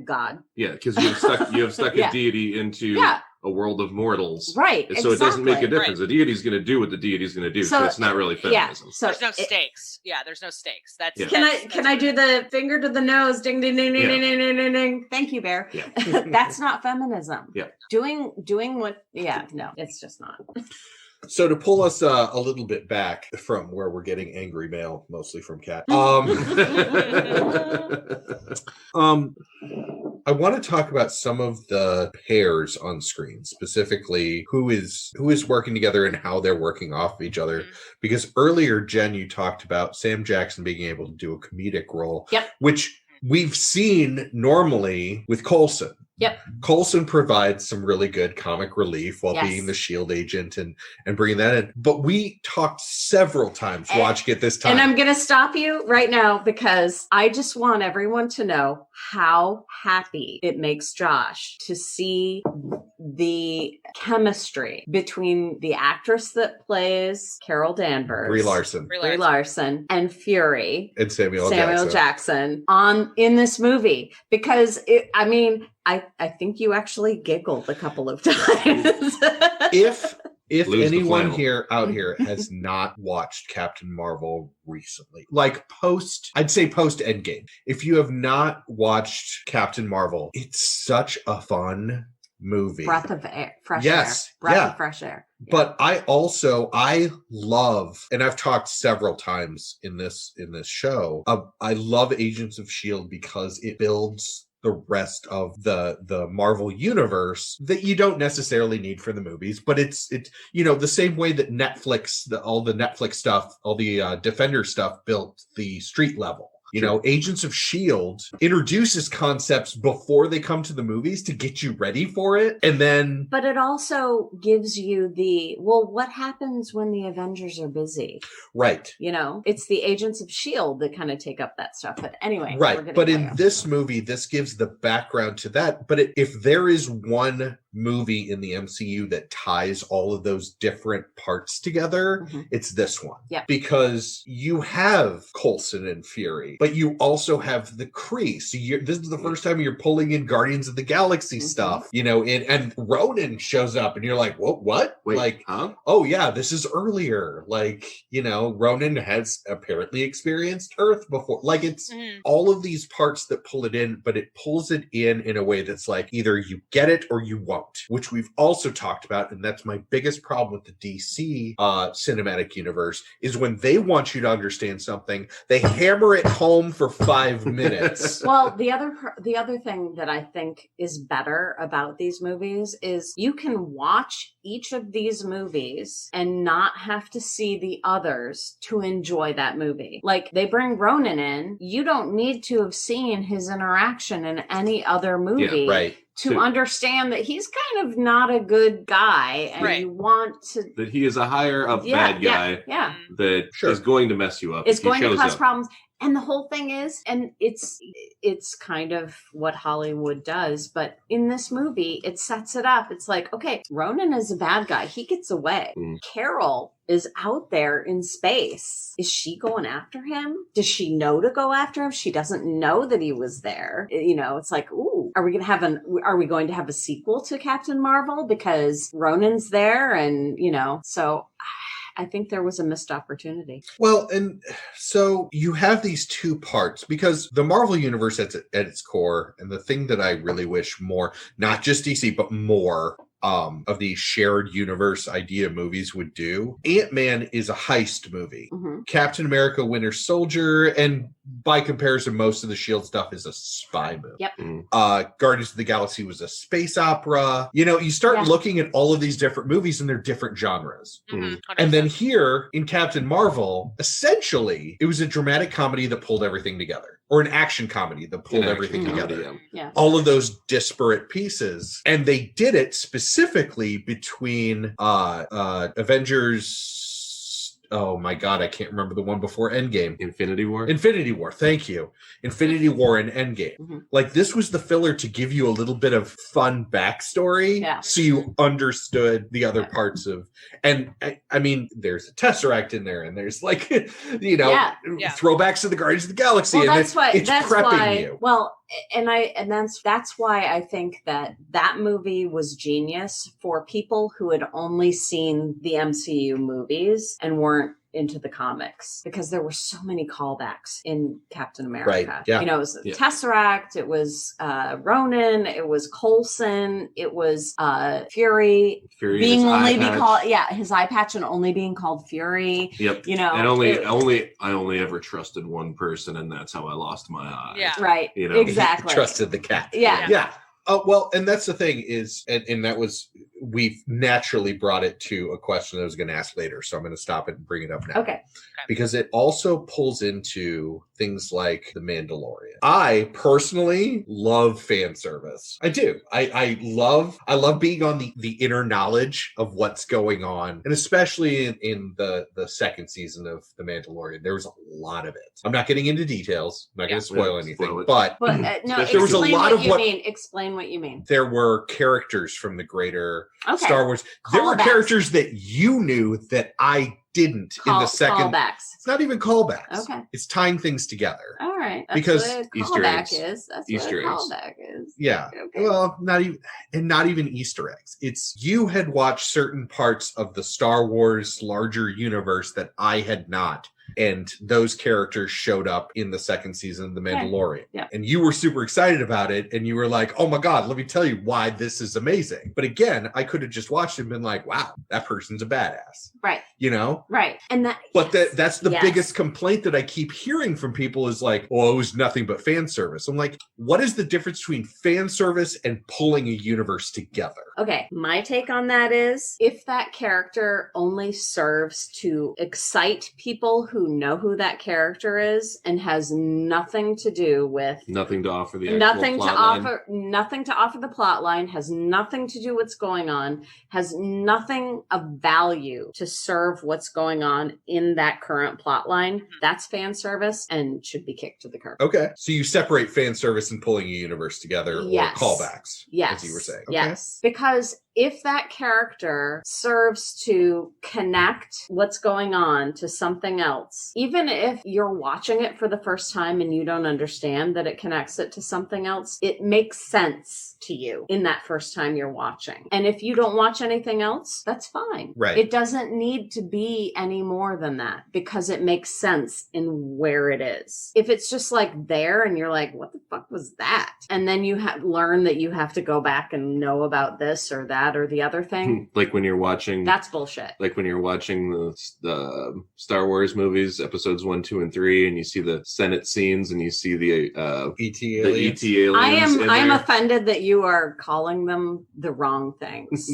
D: #God.
C: Yeah, because you have stuck a deity into a world of mortals.
D: Right.
C: So it doesn't make a
D: exactly.
C: difference. The deity's going to do what the deity's going to do. So it's not really feminism.
D: So
E: There's no stakes. Yeah, there's no stakes. That's
D: Can I do the finger to the nose? Ding ding ding ding ding ding ding ding. Thank you, Bear.
C: Yeah.
D: That's not feminism.
C: Yeah.
D: Doing what? Yeah. No, it's just not.
B: So to pull us a little bit back from where we're getting angry mail, mostly from Kat. I want to talk about some of the pairs on screen, specifically who is working together and how they're working off of each other. Because earlier, Jen, you talked about Sam Jackson being able to do a comedic role, which we've seen normally with Coulson.
D: Yep.
B: Coulson provides some really good comic relief while being the S.H.I.E.L.D. agent and bringing that in. But we talked several times watching it this time.
D: And I'm going to stop you right now because I just want everyone to know how happy it makes Josh to see the chemistry between the actress that plays Carol Danvers,
B: Brie Larson,
D: and Fury,
B: and Samuel
D: Jackson in this movie. Because I think you actually giggled a couple of times.
B: If anyone out here has not watched Captain Marvel recently, like I'd say post Endgame, if you have not watched Captain Marvel, it's such a fun movie.
D: Breath of air, fresh
B: air.
D: Breath of fresh air. Yeah.
B: But I love, and I've talked several times in this show, I love Agents of S.H.I.E.L.D. because it builds the rest of the Marvel universe that you don't necessarily need for the movies, but it's the same way that Netflix, all the Netflix stuff, all the Defender stuff built the street level. You know, Agents of S.H.I.E.L.D. introduces concepts before they come to the movies to get you ready for it. And then...
D: But it also gives you what happens when the Avengers are busy?
B: Right.
D: You know, it's the Agents of S.H.I.E.L.D. that kind of take up that stuff. But anyway.
B: Right. But in this movie, this gives the background to that. But if there is one movie in the MCU that ties all of those different parts together, it's this one.
D: Yeah.
B: Because you have Coulson and Fury, but you also have the Kree. So this is the first time you're pulling in Guardians of the Galaxy stuff, you know, and Ronan shows up and you're like, what?
C: Wait,
B: like,
C: huh?
B: Oh yeah, this is earlier. Like, you know, Ronan has apparently experienced Earth before. Like, it's all of these parts that pull it in, but it pulls it in a way that's like, either you get it or you won't, which we've also talked about. And that's my biggest problem with the DC cinematic universe, is when they want you to understand something, they hammer it home for 5 minutes.
D: Well, the other thing that I think is better about these movies is you can watch each of these movies and not have to see the others to enjoy that movie. Like, they bring Ronan in, you don't need to have seen his interaction in any other movie.
B: Yeah, right.
D: To understand that he's kind of not a good guy, and you want to...
C: That he is a higher up bad guy that is going to mess you up.
D: It's going to cause problems. And the whole thing is, and it's kind of what Hollywood does, but in this movie, it sets it up. It's like, okay, Ronan is a bad guy. He gets away. Carol is out there in space. Is she going after him? Does she know to go after him? She doesn't know that he was there. You know, it's like, ooh, are we going to have a sequel to Captain Marvel because Ronan's there? And, you know, so I think there was a missed opportunity.
B: Well, and so you have these two parts, because the Marvel Universe at its core, and the thing that I really wish more, not just DC, but more of these shared universe idea movies would do. Ant-Man is a heist movie. Captain America, Winter Soldier, and by comparison, most of the S.H.I.E.L.D. stuff is a spy movie.
D: Yep.
B: Guardians of the Galaxy was a space opera. You know, you start looking at all of these different movies and they're different genres. And then here in Captain Marvel, essentially, it was a dramatic comedy that pulled everything together. Or an action comedy that pulled everything together.
D: Yeah.
B: All of those disparate pieces. And they did it specifically between Avengers... Oh my God, I can't remember the one before Endgame.
C: Infinity War,
B: thank you. Infinity War and Endgame. Like, this was the filler to give you a little bit of fun backstory, so you understood the other parts of... And I mean, there's a Tesseract in there, and there's like, you know, throwbacks to the Guardians of the Galaxy, and it's prepping you.
D: Well, and that's why I think that movie was genius for people who had only seen the MCU movies and weren't into the comics, because there were so many callbacks in Captain America.
B: Right. Yeah.
D: You know, it was Tesseract, it was Ronan, it was Coulson, it was Fury being only be called his eye patch and only being called Fury.
C: Yep.
D: You know,
C: and I only ever trusted one person, and that's how I lost my eye.
E: Yeah.
D: Right.
C: You know,
D: exactly.
B: Trusted the cat.
D: Yeah.
B: Well, and that's the thing is, and that was, we've naturally brought it to a question that I was going to ask later. So I'm going to stop it and bring it up now.
D: Okay.
B: Because it also pulls into things like The Mandalorian. I personally love fan service. I do. I love being on the inner knowledge of what's going on. And especially in the second season of The Mandalorian, there was a lot of it. I'm not getting into details. I'm not going to spoil anything. But
D: no,
B: there was a lot of what...
D: Explain what you mean.
B: There were characters from the greater Star Wars. There were characters that you knew that I didn't in the second.
D: Callbacks.
B: It's not even callbacks.
D: Okay.
B: It's tying things together.
D: All right. That's
B: because
D: what a
C: Easter
D: callback
C: eggs.
D: is. That's
C: Easter
D: what a
C: eggs.
D: callback is.
B: Yeah.
D: Okay.
B: Well, not even Easter eggs. It's you had watched certain parts of the Star Wars larger universe that I had not. And those characters showed up in the second season of The Mandalorian.
D: Yeah.
B: And you were super excited about it. And you were like, oh my God, let me tell you why this is amazing. But again, I could have just watched it and been like, wow, that person's a badass.
D: Right.
B: You know?
D: Right. And
B: that's the biggest complaint that I keep hearing from people is like, oh, it was nothing but fan service. I'm like, what is the difference between fan service and pulling a universe together?
D: Okay. My take on that is, if that character only serves to excite people who who know who that character is and has nothing to do with
C: Nothing to offer the
D: nothing
C: actual
D: to
C: plot line.
D: offer nothing to offer the plot line, has nothing to do what's going on, has nothing of value to serve what's going on in that current plot line. That's fan service and should be kicked to the curb.
B: Okay. So you separate fan service and pulling a universe together,
D: Yes.
B: or callbacks,
D: Yes.
B: as you were saying. Okay.
D: Yes. Because if that character serves to connect what's going on to something else, even if you're watching it for the first time and you don't understand that it connects it to something else, it makes sense to you in that first time you're watching. And if you don't watch anything else, that's fine.
B: Right.
D: It doesn't need to be any more than that because it makes sense in where it is. If it's just like there and you're like, what the fuck was that? And then you learn that you have to go back and know about this or that or the other thing.
C: Like when you're watching,
D: That's bullshit.
C: like when you're watching the Star Wars movies, episodes 1, 2, and 3, and you see the Senate scenes and you see the
B: E.T.
C: the
B: aliens.
C: ET aliens.
D: I am offended that you are calling them the wrong things.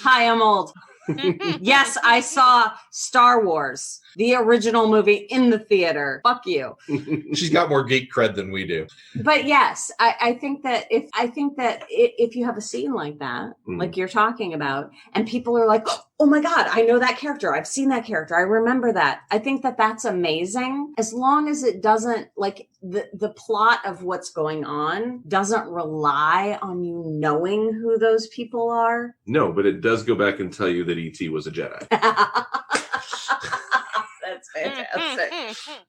D: Hi, I'm old. Yes, I saw Star Wars, the original movie, in the theater. Fuck you.
B: She's got more geek cred than we do.
D: But yes, I think that if you have a scene like that, like you're talking about, and people are like, oh my God, I know that character. I've seen that character. I remember that. I think that that's amazing. As long as it doesn't, like, the plot of what's going on doesn't rely on you knowing who those people are.
C: No, but it does go back and tell you that ET was a Jedi.
D: That's fantastic.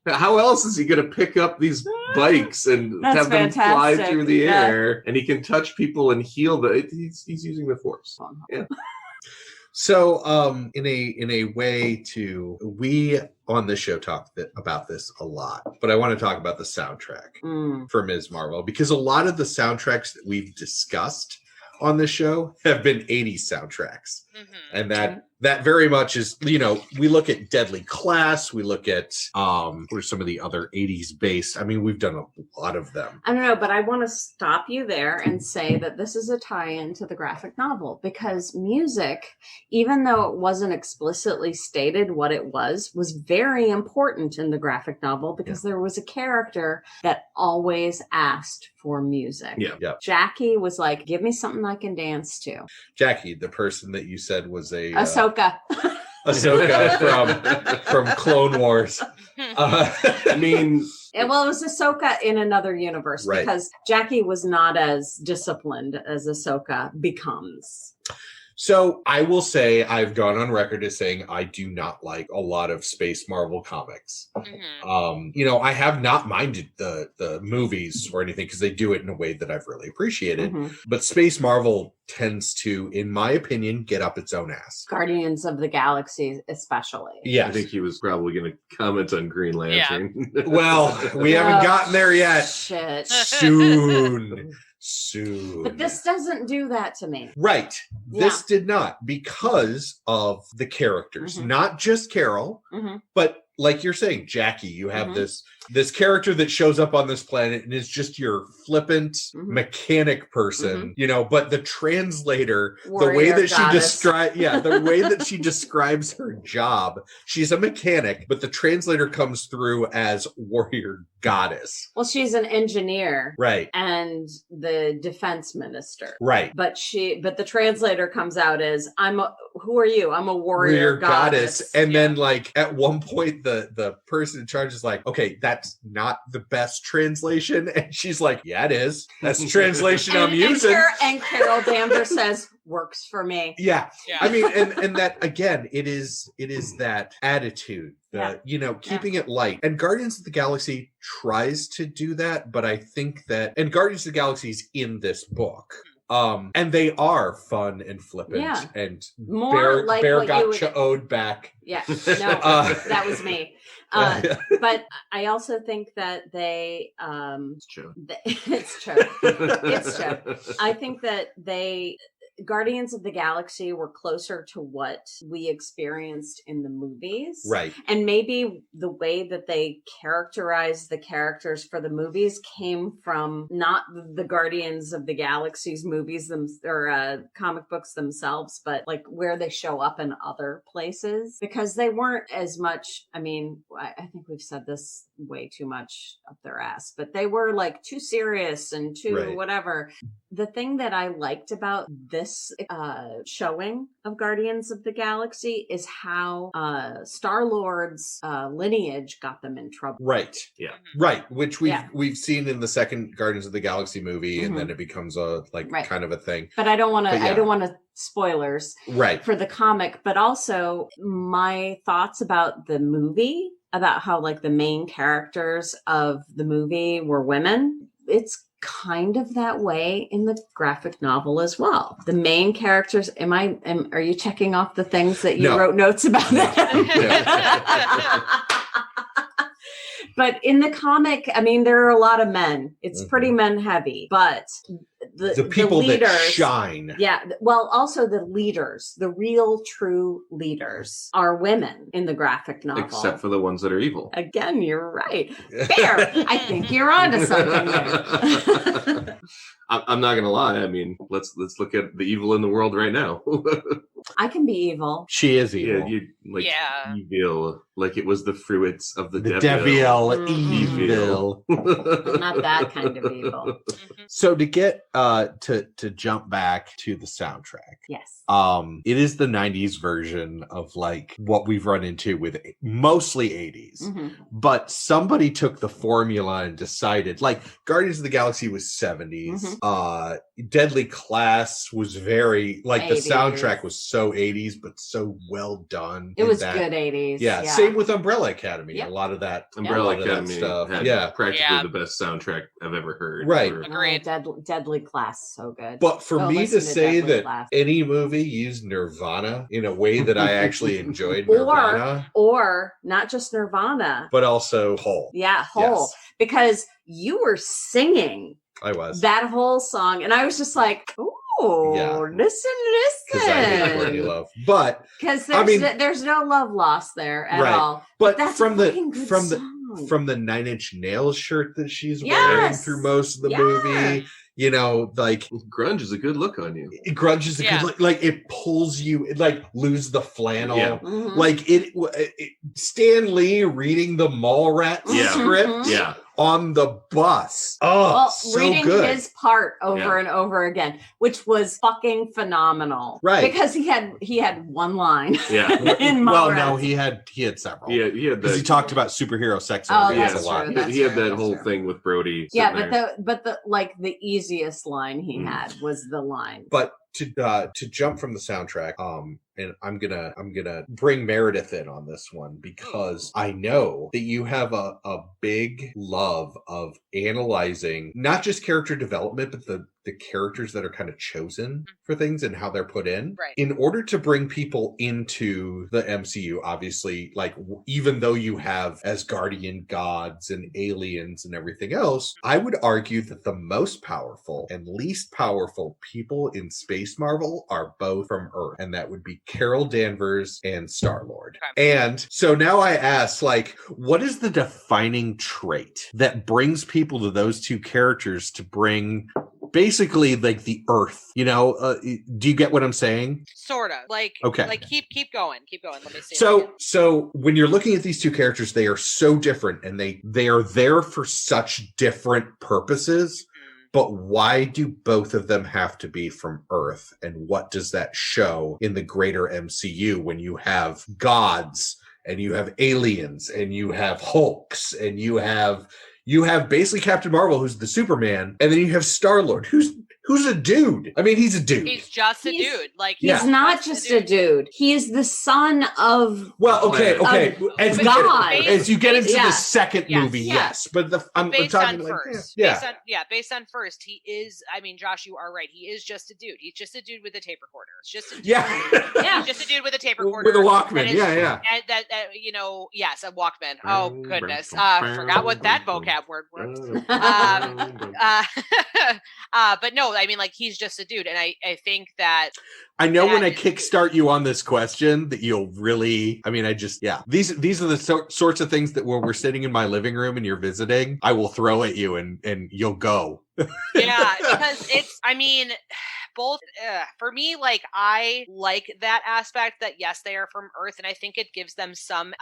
C: How else is he going to pick up these bikes and
D: That's
C: have them fly
D: fantastic.
C: through the
D: Yeah.
C: air? And he can touch people and heal he's using the Force. Yeah.
B: So, in a way we on this show talk about this a lot, but I want to talk about the soundtrack for Ms. Marvel, because a lot of the soundtracks that we've discussed on this show have been 80s soundtracks. And that very much is, we look at Deadly Class, we look at what are some of the other 80s based. I mean, we've done a lot of them.
D: I don't know, but I want to stop you there and say that this is a tie-in to the graphic novel, because music, even though it wasn't explicitly stated what it was very important in the graphic novel, because there was a character that always asked for music.
B: Yeah.
D: Jackie was like, give me something I can dance to.
B: Jackie, the person that you said was
D: Ahsoka.
B: Ahsoka from Clone Wars.
C: I mean,
D: Well, it was Ahsoka in another universe,
B: Right.
D: because Jackie was not as disciplined as Ahsoka becomes.
B: So I will say I've gone on record as saying I do not like a lot of Space Marvel comics. I have not minded the movies or anything because they do it in a way that I've really appreciated. But Space Marvel tends to, in my opinion, get up its own ass.
D: Guardians of the Galaxy, especially.
B: Yes.
C: I think he was probably going to comment on Green Lantern.
B: Well, we haven't gotten there yet.
D: Shit.
B: Soon.
D: But this doesn't do that to me.
B: Right. This did not, because of the characters, not just Carol, but like you're saying, Jackie, you have this character that shows up on this planet and is just your flippant mechanic person, but the translator,
D: Warrior
B: the way that
D: goddess.
B: the way that she describes her job, she's a mechanic, but the translator comes through as warrior goddess.
D: Well, she's an engineer.
B: Right.
D: And the defense minister.
B: Right.
D: But the translator comes out as, who are you? I'm a warrior goddess.
B: And then like at one point the person in charge is like, okay, that's not the best translation. And she's like, yeah, it is. That's the translation I'm using.
D: And Carol Danvers says, works for me.
B: Yeah. I mean, and that again, it is that attitude, keeping it light. And Guardians of the Galaxy tries to do that, but I think that, and Guardians of the Galaxy is in this book. And they are fun and flippant and
D: more like
B: Bear
D: what
B: got
D: you would...
B: Cho-O'd back.
D: Yeah, no, that was me. But I also think that they,
C: It's true.
D: it's true. It's true. I think that they, Guardians of the Galaxy were closer to what we experienced in the movies.
B: Right.
D: And maybe the way that they characterized the characters for the movies came from not the Guardians of the Galaxy's movies or comic books themselves, but like where they show up in other places, because they weren't as much, I mean, I think we've said this way too much up their ass, but they were like too serious and too whatever. The thing that I liked about this showing of Guardians of the Galaxy is how Star-Lord's lineage got them in trouble.
B: Right.
C: Yeah.
B: Right. Which we've seen in the second Guardians of the Galaxy movie, and then it becomes a kind of a thing.
D: But I don't want to spoilers for the comic, but also my thoughts about the movie, about how like the main characters of the movie were women. It's kind of that way in the graphic novel as well. The main characters, are you checking off the things that you wrote notes about that? But in the comic, I mean, there are a lot of men. It's pretty men heavy, but the people the leaders, that
B: shine.
D: Yeah. Well, also the leaders, the real true leaders are women in the graphic novel.
C: Except for the ones that are evil.
D: Again, you're right. Fair. I think you're onto something there.
C: I'm not going to lie. I mean, let's look at the evil in the world right now.
D: I can be evil.
B: She is evil.
C: Evil. Like it was the fruits of the devil.
B: Evil.
D: I'm not that kind of evil.
B: So to get to jump back to the soundtrack.
D: Yes.
B: It is the 90s version of like what we've run into with mostly 80s. But somebody took the formula and decided, like Guardians of the Galaxy was 70s. Deadly Class was very like 80s. The soundtrack was so 80s but so well done.
D: It was good 80s.
B: Yeah. Same with Umbrella Academy.
D: Yep.
B: A lot of that
C: Umbrella Academy
B: stuff.
C: Had practically the best soundtrack I've ever heard.
B: Right.
E: Agreed.
D: Deadly Class, so good.
B: But for me to say that any movie used Nirvana in a way that I actually enjoyed Nirvana.
D: Or not just Nirvana.
B: But also Hole.
D: Yeah, Hole. Yes. Because you were singing
B: I was.
D: That whole song. And I was just like, ooh, listen.
B: Because I hate Courtney Love. But
D: because there's no love lost there at all.
B: But
D: that's
B: from the 9 Inch Nails shirt that she's wearing through most of the movie, you know, like
C: grunge is a good look on you.
B: Grunge is a good look. Like it pulls you, like lose the flannel. Like it Stan Lee reading the Mallrats script on the bus. So
D: reading
B: good.
D: His part over and over again, which was fucking phenomenal.
B: Right.
D: Because he had one line.
C: Yeah.
D: in
B: well, no, he had several.
C: Yeah, he had
B: because he talked about superhero sex.
D: That's
B: a lot.
D: True.
C: He had that whole thing with Brody.
D: Yeah, but the easiest line he had was the line.
B: But to jump from the soundtrack, and I'm gonna bring Meredith in on this one because I know that you have a big love of analyzing not just character development, but the characters that are kind of chosen for things and how they're put in.
E: Right.
B: In order to bring people into the MCU, obviously, like even though you have Asgardian gods and aliens and everything else, I would argue that the most powerful and least powerful people in Space Marvel are both from Earth, and that would be Carol Danvers and Star-Lord.
E: Okay.
B: And so now I ask, like, what is the defining trait that brings people to those two characters to bring basically like the Earth, you know? Do you get what I'm saying?
E: Sort of. Like,
B: okay.
E: Like keep going. Let me see.
B: So when you're looking at these two characters, they are so different and they are there for such different purposes. But why do both of them have to be from Earth? And what does that show in the greater MCU when you have gods and you have aliens and you have Hulks and you have basically Captain Marvel, who's the Superman, and then you have Star-Lord, who's a dude. I mean, he's a dude.
E: He's just a dude. Like
D: he's not just a dude. He is the son of.
B: Well, okay.
D: As God.
B: As you get into the second movie, yes. But I'm talking like
E: first. Based on first, he is. I mean, Josh, you are right. He is just a dude. He's just a dude with a tape recorder. It's just a dude. He's just a dude with a tape recorder
B: with a Walkman.
E: And that you know, yes, a Walkman. Oh goodness, forgot what that vocab word was. But no. I mean, like, he's just a dude. And I think that
B: I know when I kickstart you on this question that you'll really, I mean, these are the sorts of things that when we're sitting in my living room and you're visiting, I will throw at you and you'll go.
E: Yeah, because it's, I mean, both for me, like, I like that aspect that yes, they are from Earth, and I think it gives them some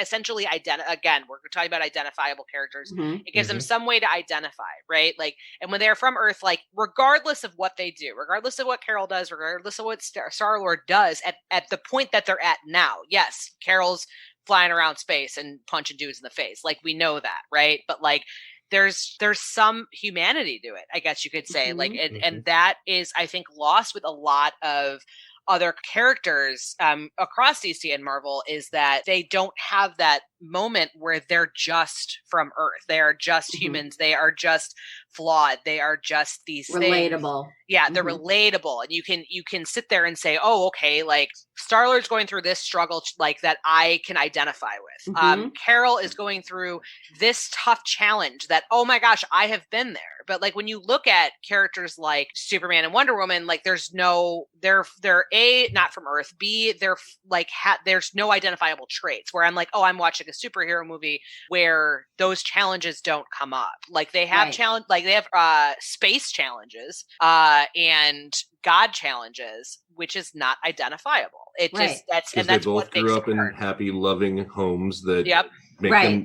E: essentially again, we're talking about identifiable characters. It gives them some way to identify, right? Like, and when they're from Earth, like, regardless of what they do, regardless of what Carol does, regardless of what Star-Lord does at the point that they're at now, yes, Carol's flying around space and punching dudes in the face, like, we know that, right? But like, there's some humanity to it, I guess you could say. Like, and that is, I think, lost with a lot of other characters across DC and Marvel, is that they don't have that moment where they're just from Earth. They are just humans. They are just flawed. They are just these
D: relatable
E: things. Yeah, they're relatable, and you can sit there and say, oh, okay, like, Star-Lord's going through this struggle, like, that I can identify with. Carol is going through this tough challenge that, oh my gosh, I have been there. But like, when you look at characters like Superman and Wonder Woman, like, they're A, not from Earth, B, they're like there's no identifiable traits where I'm like, oh, I'm watching a superhero movie where those challenges don't come up. Like, they have challenge, like, they have space challenges and God challenges, which is not identifiable. It just that's
C: they both grew up in happy, loving homes that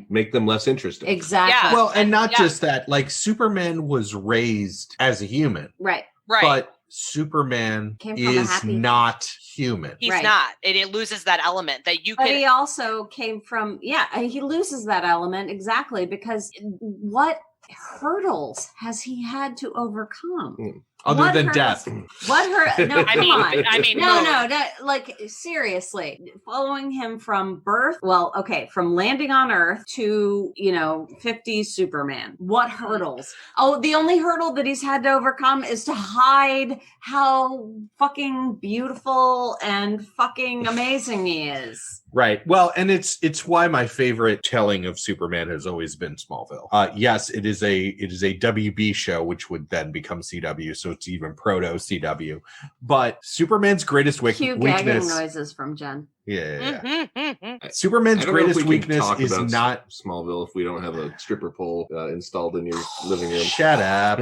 C: make them less interesting.
D: Exactly.
E: Yeah.
B: Well, and not just that, like, Superman was raised as a human.
D: Right.
B: But Superman is not human.
E: He's not. It loses that element that you
D: But he also came from, he loses that element exactly because what hurdles has he had to overcome?
B: Other than death.
D: What hurt? No, come on.
E: I mean,
D: no, like, seriously, following him from birth, from landing on Earth to, 50s Superman. What hurdles? Oh, the only hurdle that he's had to overcome is to hide how fucking beautiful and fucking amazing he is.
B: Right. Well, and it's why my favorite telling of Superman has always been Smallville. Yes, it is a WB show, which would then become CW, so it's even proto CW. But Superman's greatest weakness.
D: Gagging noises from Jenn.
B: Yeah. Superman's greatest weakness is not
C: Smallville if we don't have a stripper pole installed in your living room.
B: Shut up.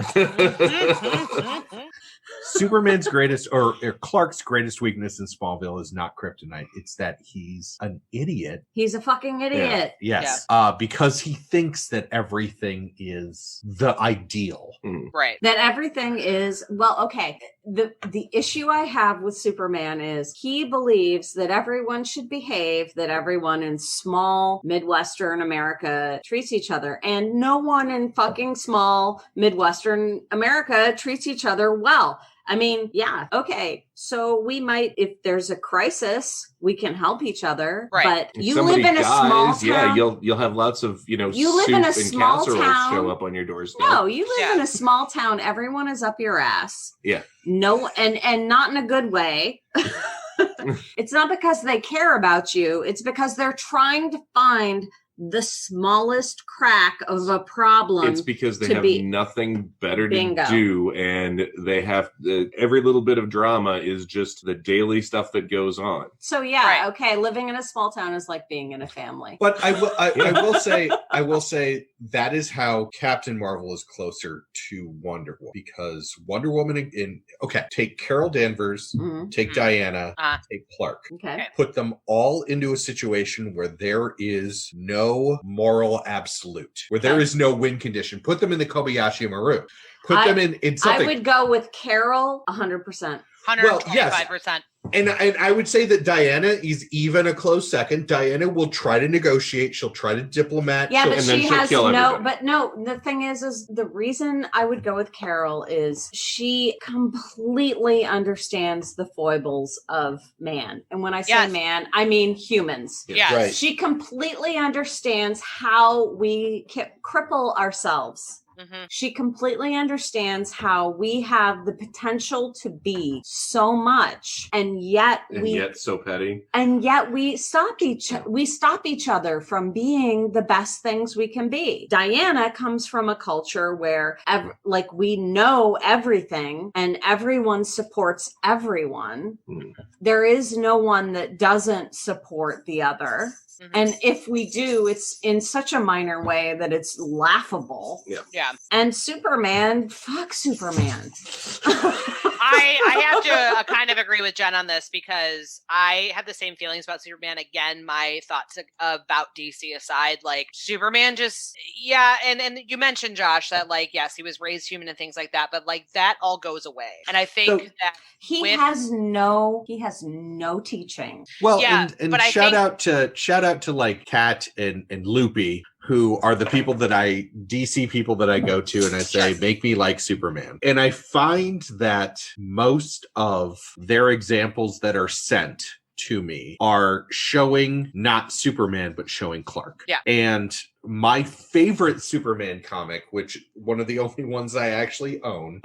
B: Superman's greatest, or Clark's greatest weakness in Smallville is not kryptonite. It's that he's an idiot.
D: He's a fucking idiot.
B: Yes. Because he thinks that everything is the ideal.
E: Right.
D: That everything is, the issue I have with Superman is he believes that everyone should behave, that everyone in small Midwestern America treats each other. And no one in fucking small Midwestern America treats each other well. I mean, so we might, if there's a crisis, we can help each other. Right. But if you live in a small town.
C: Yeah, you'll have lots of, you live in a small town, show up on your doorstep.
D: No, you live in a small town. Everyone is up your ass.
C: Yeah.
D: No, and not in a good way. It's not because they care about you. It's because they're trying to find the smallest crack of a problem.
C: It's because they have nothing better to do, and they have every little bit of drama is just the daily stuff that goes on.
D: So living in a small town is like being in a family.
B: But I will say that is how Captain Marvel is closer to Wonder Woman, because Wonder Woman take Carol Danvers, take Diana, take Clark, put them all into a situation where there is no moral absolute, where there is no win condition. Put them in the Kobayashi Maru. Put them in something.
D: I would go with Carol 100%.
E: 125%.
B: And I would say that Diana is even a close second. Diana will try to negotiate. She'll try to diplomat.
D: Yeah, but she has the thing is the reason I would go with Carol is she completely understands the foibles of man. And when I say man, I mean humans.
E: Yes.
B: Right.
D: She completely understands how we cripple ourselves. She completely understands how we have the potential to be so much, and yet
C: so petty.
D: And yet we stop each other from being the best things we can be. Diana comes from a culture where we know everything and everyone supports everyone. There is no one that doesn't support the other. And if we do, it's in such a minor way that it's laughable.
E: Yeah.
D: And Superman, fuck Superman.
E: I have to kind of agree with Jen on this because I have the same feelings about Superman. Again, my thoughts about DC aside, like Superman just, and you mentioned, Josh, that like, yes, he was raised human and things like that, but like that all goes away. And I think that
D: he has no teaching.
B: Well, and shout out to like Kat and Loopy, who are the DC people that I go to and I say, make me like Superman. And I find that most of their examples that are sent to me are showing not Superman, but showing Clark.
E: Yeah.
B: And my favorite Superman comic, which one of the only ones I actually own,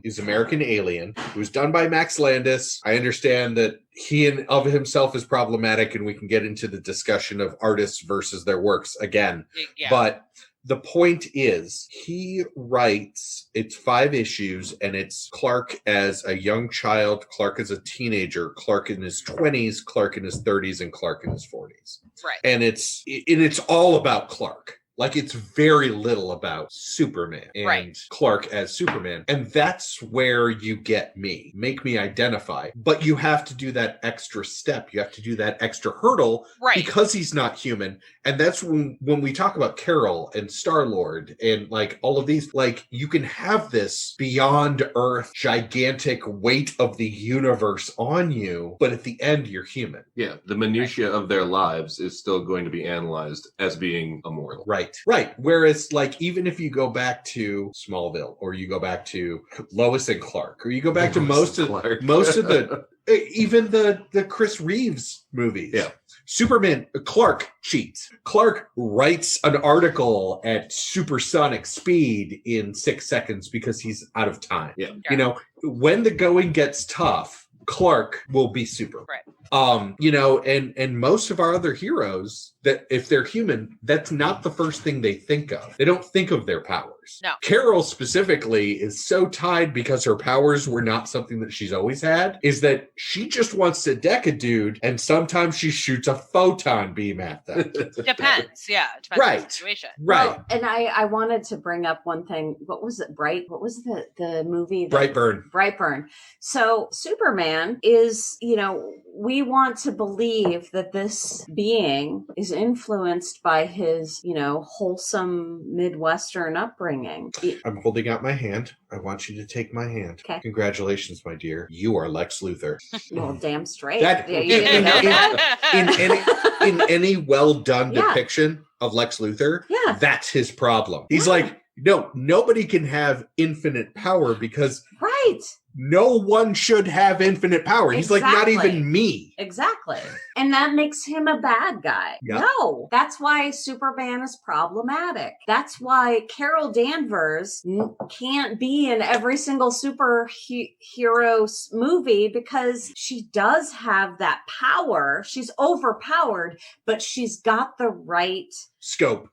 B: is American Alien. It was done by Max Landis. I understand that he in of himself is problematic, and we can get into the discussion of artists versus their works again.
E: Yeah.
B: But the point is, he writes, it's 5 issues, and it's Clark as a young child, Clark as a teenager, Clark in his 20s, Clark in his 30s, and Clark in his 40s.
E: Right.
B: And it's all about Clark. Like, it's very little about Superman and Clark as Superman. And that's where you get me. Make me identify. But you have to do that extra step. You have to do that extra hurdle because he's not human. And that's when we talk about Carol and Star-Lord and like all of these, like you can have this beyond Earth, gigantic weight of the universe on you, but at the end you're human.
C: Yeah. The minutiae of their lives is still going to be analyzed as being immortal.
B: Right. Whereas, like, even if you go back to Smallville, or you go back to Lois and Clark, or you go back to most of the, even the Chris Reeves movies.
C: Yeah.
B: Superman, Clark cheats. Clark writes an article at supersonic speed in 6 seconds because he's out of time.
C: Yeah.
B: You know, when the going gets tough, Clark will be super. And most of our other heroes, that if they're human, that's not the first thing they think of. They don't think of their powers.
E: No.
B: Carol specifically is so tied because her powers were not something that she's always had, is that she just wants to deck a dude, and sometimes she shoots a photon beam at them.
E: Depends. Yeah. Depends on the situation.
B: Right.
D: Well, and I wanted to bring up one thing. What was it? What was the movie?
B: Brightburn.
D: So Superman is, we want to believe that this being is influenced by his, wholesome Midwestern upbringing.
B: I'm holding out my hand. I want you to take my hand.
D: Okay.
B: Congratulations, my dear. You are Lex Luthor.
D: Well, damn straight.
B: In any well-done depiction of Lex Luthor, that's his problem. He's like, no, nobody can have infinite power because no one should have infinite power. He's like, not even me.
D: Exactly. And that makes him a bad guy.
B: Yep.
D: No, that's why Superman is problematic. That's why Carol Danvers can't be in every single superhero movie, because she does have that power. She's overpowered, but she's got the right
B: scope.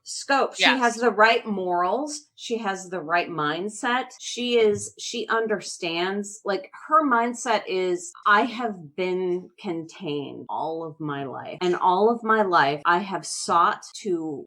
D: She has the right morals. She has the right mindset. She understands, like, her mindset is, I have been contained all of my life. And all of my life, I have sought to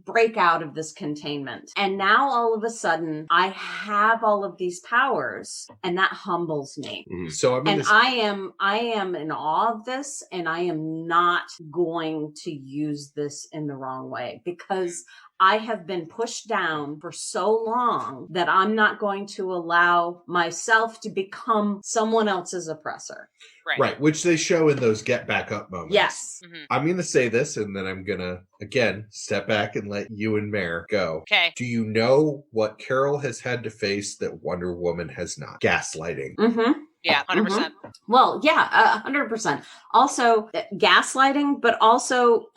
D: break out of this containment. And now all of a sudden, I have all of these powers, and that humbles me.
B: Mm-hmm. So
D: I am in awe of this, and I am not going to use this in the wrong way, because I have been pushed down for so long that I'm not going to allow myself to become someone else's oppressor.
B: Right. Which they show in those get back up moments.
D: Yes.
E: Mm-hmm.
B: I'm going to say this, and then I'm going to, again, step back and let you and Mare go.
E: Okay.
B: Do you know what Carol has had to face that Wonder Woman has not? Gaslighting.
D: Mm-hmm.
E: Yeah, 100%.
D: Mm-hmm. Well, yeah, 100%. Also, gaslighting, but also,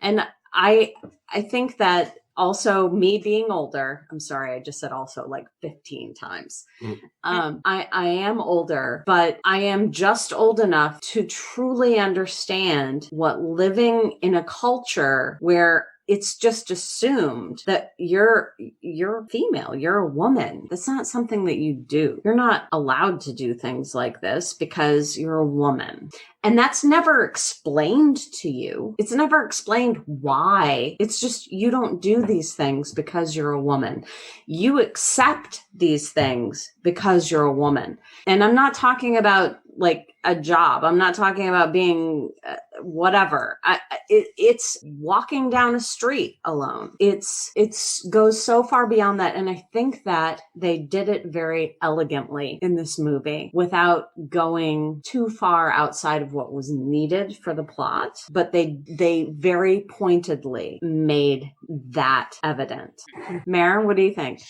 D: and I think that Also, me being older, I'm sorry, I just said also like 15 times. I am older, but I am just old enough to truly understand what living in a culture where it's just assumed that you're female, you're a woman. That's not something that you do. You're not allowed to do things like this because you're a woman. And that's never explained to you. It's never explained why. It's just you don't do these things because you're a woman. You accept these things because you're a woman. And I'm not talking about like a job. I'm not talking about being whatever. It's walking down a street alone. It's goes so far beyond that. And I think that they did it very elegantly in this movie without going too far outside of what was needed for the plot. But they very pointedly made that evident. Maren, what do you think?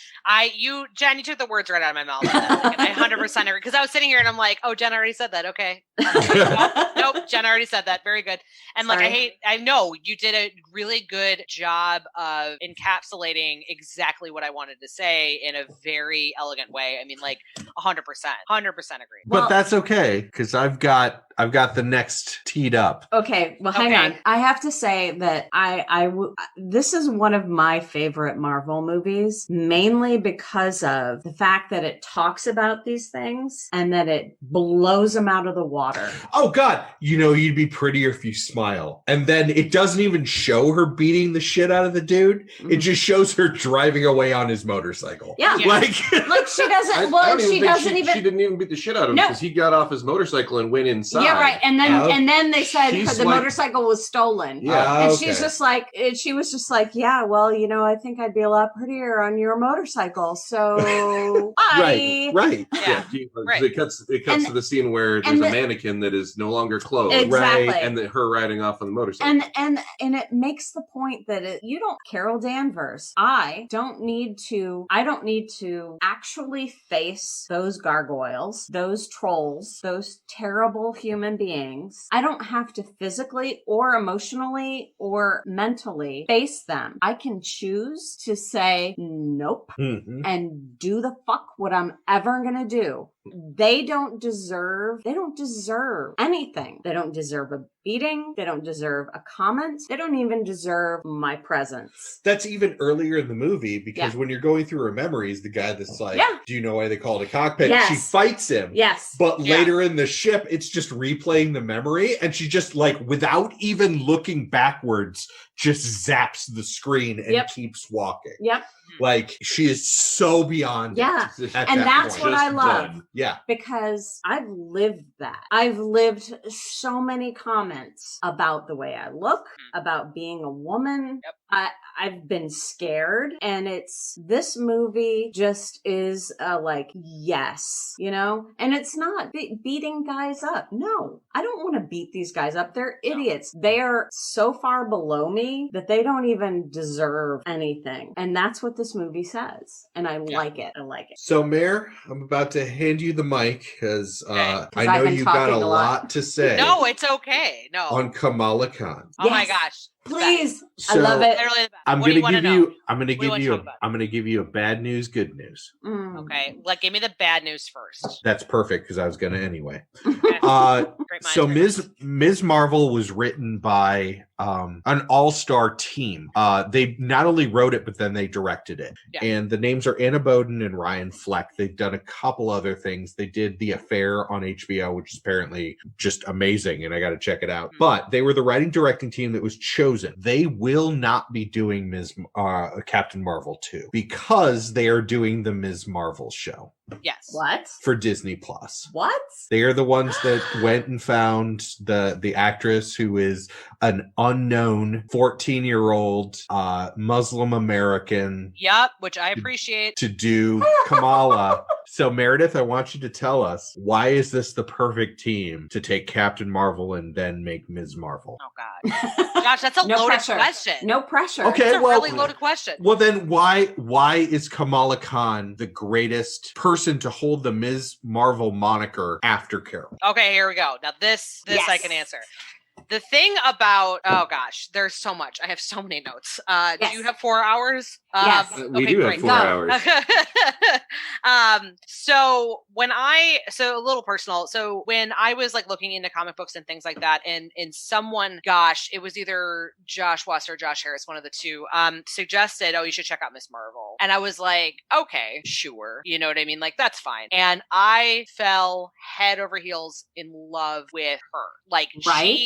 E: Jen, you took the words right out of my mouth. I 100% agree. Because I was sitting here and I'm like, oh, Jen already said that. Okay. Nope, Jen already said that. Very good. And like, I know you did a really good job of encapsulating exactly what I wanted to say in a very elegant way. I mean, like 100% agree.
B: But that's okay, because I've got the next teed up.
D: Okay, well, hang on. I have to say that this is one of my favorite Marvel movies, mainly because of the fact that it talks about these things and that it blows them out of the water.
B: Oh, God. You'd be prettier if you smile. And then it doesn't even show her beating the shit out of the dude. It just shows her driving away on his motorcycle.
D: Yeah.
B: Like
D: she doesn't. She
C: didn't even beat the shit out of him because he got off his motorcycle and went inside.
D: Yeah, right. And then they said the motorcycle was stolen.
C: Yeah.
D: And she's just like, she was just like, yeah, well, I think I'd be a lot prettier on your motorcycle. So bye.
B: Right.
C: Yeah.
E: Right.
C: It cuts to the scene where there's a mannequin that is no longer clothed.
D: Exactly.
C: Right. And her riding off on the motorcycle.
D: And it makes the point that you don't, Carol Danvers, I don't need to actually face those gargoyles, those trolls, those terrible human beings. I don't have to physically or emotionally or mentally face them. I can choose to say nope and do the fuck what I'm ever gonna do. They don't deserve anything. They don't deserve a beating. They don't deserve a comment. They don't even deserve my presence.
B: That's even earlier in the movie, because when you're going through her memories, the guy that's like, do you know why they call it a cockpit?
D: Yes.
B: She fights him.
D: Yes.
B: But later in the ship, it's just replaying the memory, and she just, like, without even looking backwards, just zaps the screen and keeps walking.
D: Yep.
B: Like, she is so beyond it.
D: And that's what I love.
B: Done. Yeah.
D: Because I've lived that. I've lived so many comments about the way I look, about being a woman. I've been scared. And this movie just is yes, and it's not beating guys up. No, I don't want to beat these guys up. They're idiots. They are so far below me that they don't even deserve anything. And that's what this movie says. And I like it. I like it.
B: So, Mare, I'm about to hand you the mic because I know
D: I've been
B: you got a
D: talking a
B: lot to say.
E: No, it's okay. No.
B: On Kamala Khan.
E: Oh my gosh.
D: Please.
B: So,
D: I love it.
E: Literally the best.
B: I'm
E: What do you
B: going
E: wanna
B: to
E: know?
B: I'm going to give you a bad news, good news.
E: Okay. Give me the bad news first.
B: That's perfect because I was going to anyway.
E: Great
B: So
E: minds.
B: Ms. Marvel was written by an all-star team. They not only wrote it, but then they directed it.
E: Yeah.
B: And the names are Anna Boden and Ryan Fleck. They've done a couple other things. They did The Affair on HBO, which is apparently just amazing, and I got to check it out. But they were the writing directing team that was chosen. They will not be doing Captain Marvel 2 because they are doing the Ms. Marvel show.
E: Yes.
D: What?
B: For Disney Plus.
D: What?
B: They are the ones that went and found the actress who is an unknown 14-year-old Muslim American.
E: Yep, which I appreciate.
B: To do Kamala. So, Meredith, I want you to tell us, why is this the perfect team to take Captain Marvel and then make Ms. Marvel?
E: Oh, God. Gosh, that's a loaded question.
D: No pressure.
B: Okay,
E: That's a really loaded question.
B: Well, then why is Kamala Khan the greatest person to hold the Ms. Marvel moniker after Carol?
E: Okay, here we go. Now this I can answer. The thing about, oh gosh, there's so much. I have so many notes. Do you have 4 hours?
D: Yes.
C: We do have 4 hours.
E: So a little personal. So when I was like looking into comic books and things like that, and someone, gosh, it was either Josh West or Josh Harris, one of the two, suggested, oh, you should check out Miss Marvel. And I was like, okay, sure. You know what I mean? Like, that's fine. And I fell head over heels in love with her. Like,
D: Right?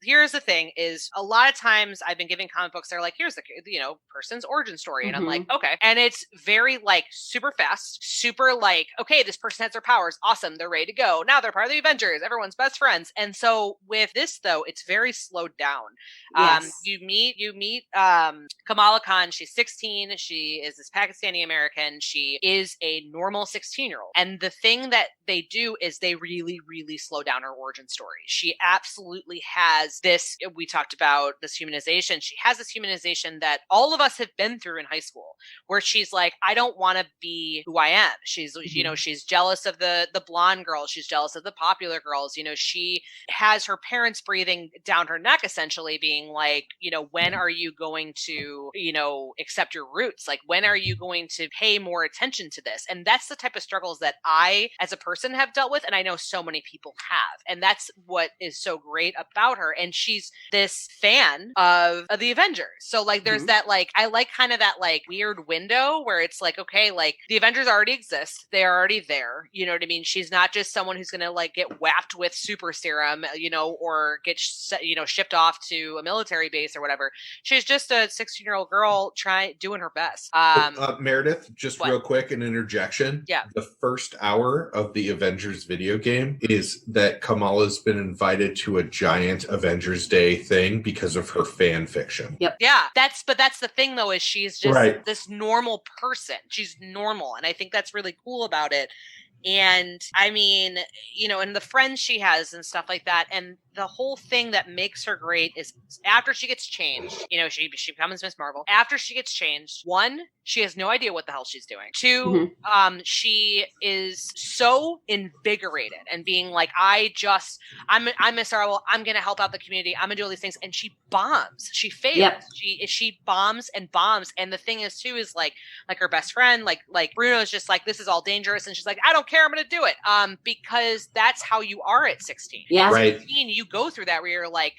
E: here's the thing is, a lot of times I've been giving comic books, they're like, here's the, person's origin story. And I'm like, okay. And it's very like super fast, super like, okay, this person has their powers. Awesome. They're ready to go. Now they're part of the Avengers. Everyone's best friends. And so with this though, it's very slowed down.
D: Yes.
E: You meet Kamala Khan. She's 16. She is this Pakistani American. She is a normal 16-year-old. And the thing that they do is they really, really slow down her origin story. She absolutely has this, we talked about this humanization. She has this humanization that all of us have been through in high school, where she's like, I don't want to be who I am. She's, she's jealous of the blonde girls. She's jealous of the popular girls. She has her parents breathing down her neck, essentially being like, when are you going to, accept your roots? Like, when are you going to pay more attention to this? And that's the type of struggles that I, as a person, have dealt with. And I know so many people have. And that's what is so great about her. And she's this fan of the Avengers. So like, there's that, like, I like kind of that like weird window where it's like, okay, like the Avengers already exist. They're already there. You know what I mean? She's not just someone who's going to like get whapped with super serum, or get, shipped off to a military base or whatever. She's just a 16-year-old girl doing her best.
B: Meredith, just real quick, an interjection.
E: Yeah.
B: The first hour of the Avengers video game is that Kamala's been invited to a giant Avengers Day thing because of her fan fiction.
D: Yep.
E: Yeah. That's the thing though, is she's just this normal person. She's normal. And I think that's really cool about it. And I mean, and the friends she has and stuff like that. And the whole thing that makes her great is after she gets changed, she becomes Miss Marvel. After she gets changed, 1, she has no idea what the hell she's doing. 2, she is so invigorated and being like, I'm Miss Marvel. I'm going to help out the community. I'm going to do all these things. And she bombs. She fails.
D: Yep.
E: She bombs and bombs. And the thing is too, is like her best friend, like Bruno's just like, this is all dangerous. And she's like, I don't care. I'm going to do it. Because that's how you are at 16.
D: Yeah.
B: Right.
E: 16, you go through that where you're like,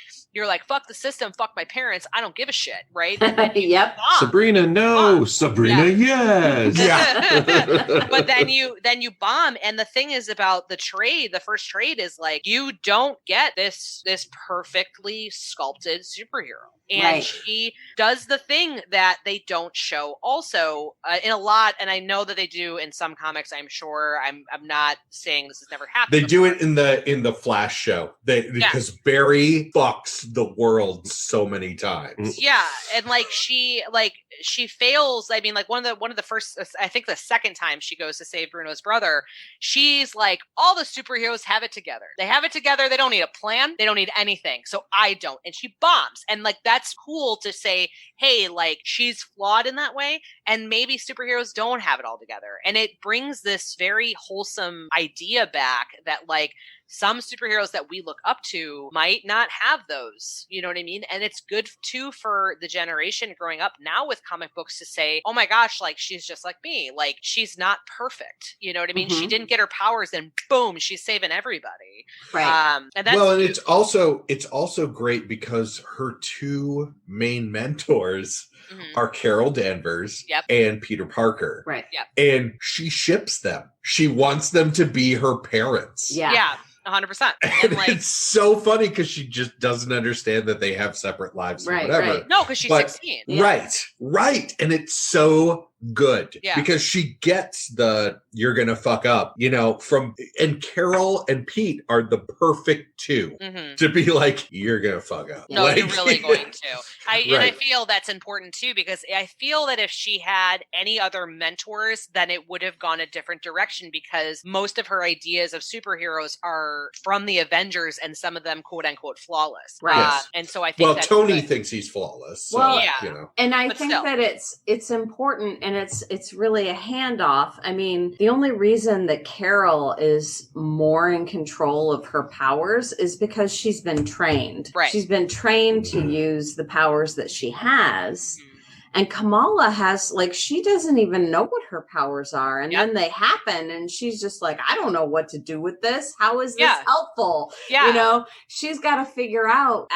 E: fuck the system, fuck my parents, I don't give a shit, right?
D: Yep.
E: Bomb.
C: Sabrina, no. Sabrina, yes.
B: Yeah.
E: But then you bomb, and the thing is about the first trade is like, you don't get this perfectly sculpted superhero. And she does the thing that they don't show also in a lot, and I know that they do in some comics, I'm sure. I'm not saying this has never happened.
B: They do it in the Flash show. Because Barry fucks the world so many times.
E: Yeah, and she fails. I mean, like one of the first, I think the second time she goes to save Bruno's brother, she's like, all the superheroes have it together. They have it together. They don't need a plan. They don't need anything. So I don't. And she bombs. And like, that's cool to say, hey, like she's flawed in that way. And maybe superheroes don't have it all together. And it brings this very wholesome idea back that like, some superheroes that we look up to might not have those, you know what I mean? And it's good too for the generation growing up now with comic books to say, oh my gosh, like she's just like me. Like she's not perfect. You know what I mean? She didn't get her powers and boom, she's saving everybody.
D: Right.
E: And that's
B: and it's also great because her 2 main mentors are Carol Danvers and Peter Parker.
D: Right.
E: Yep.
B: And she ships them. She wants them to be her parents.
E: Yeah. 100%.
B: And like, it's so funny because she just doesn't understand that they have separate lives or whatever.
E: Right. No, because she's 16.
B: Right. And it's so good because she gets you're gonna fuck up, and Carol and Pete are the perfect 2 to be like, you're gonna fuck up.
E: No, you're really going to. And I feel that's important too, because I feel that if she had any other mentors, then it would have gone a different direction, because most of her ideas of superheroes are were from the Avengers and some of them quote unquote flawless.
D: Right.
B: Yes.
E: And so I think that's
B: Tony
E: good.
B: thinks he's flawless. So,
D: Well,
E: yeah.
B: you know.
D: And I
E: But
D: think
E: still.
D: that it's important, and it's really a handoff. I mean, the only reason that Carol is more in control of her powers is because she's been trained.
E: Right.
D: She's been trained to use the powers that she has. And Kamala has, like, she doesn't even know what her powers are. And then they happen, and she's just like, I don't know what to do with this. How is this helpful?
E: Yeah.
D: You know, she's got to figure out,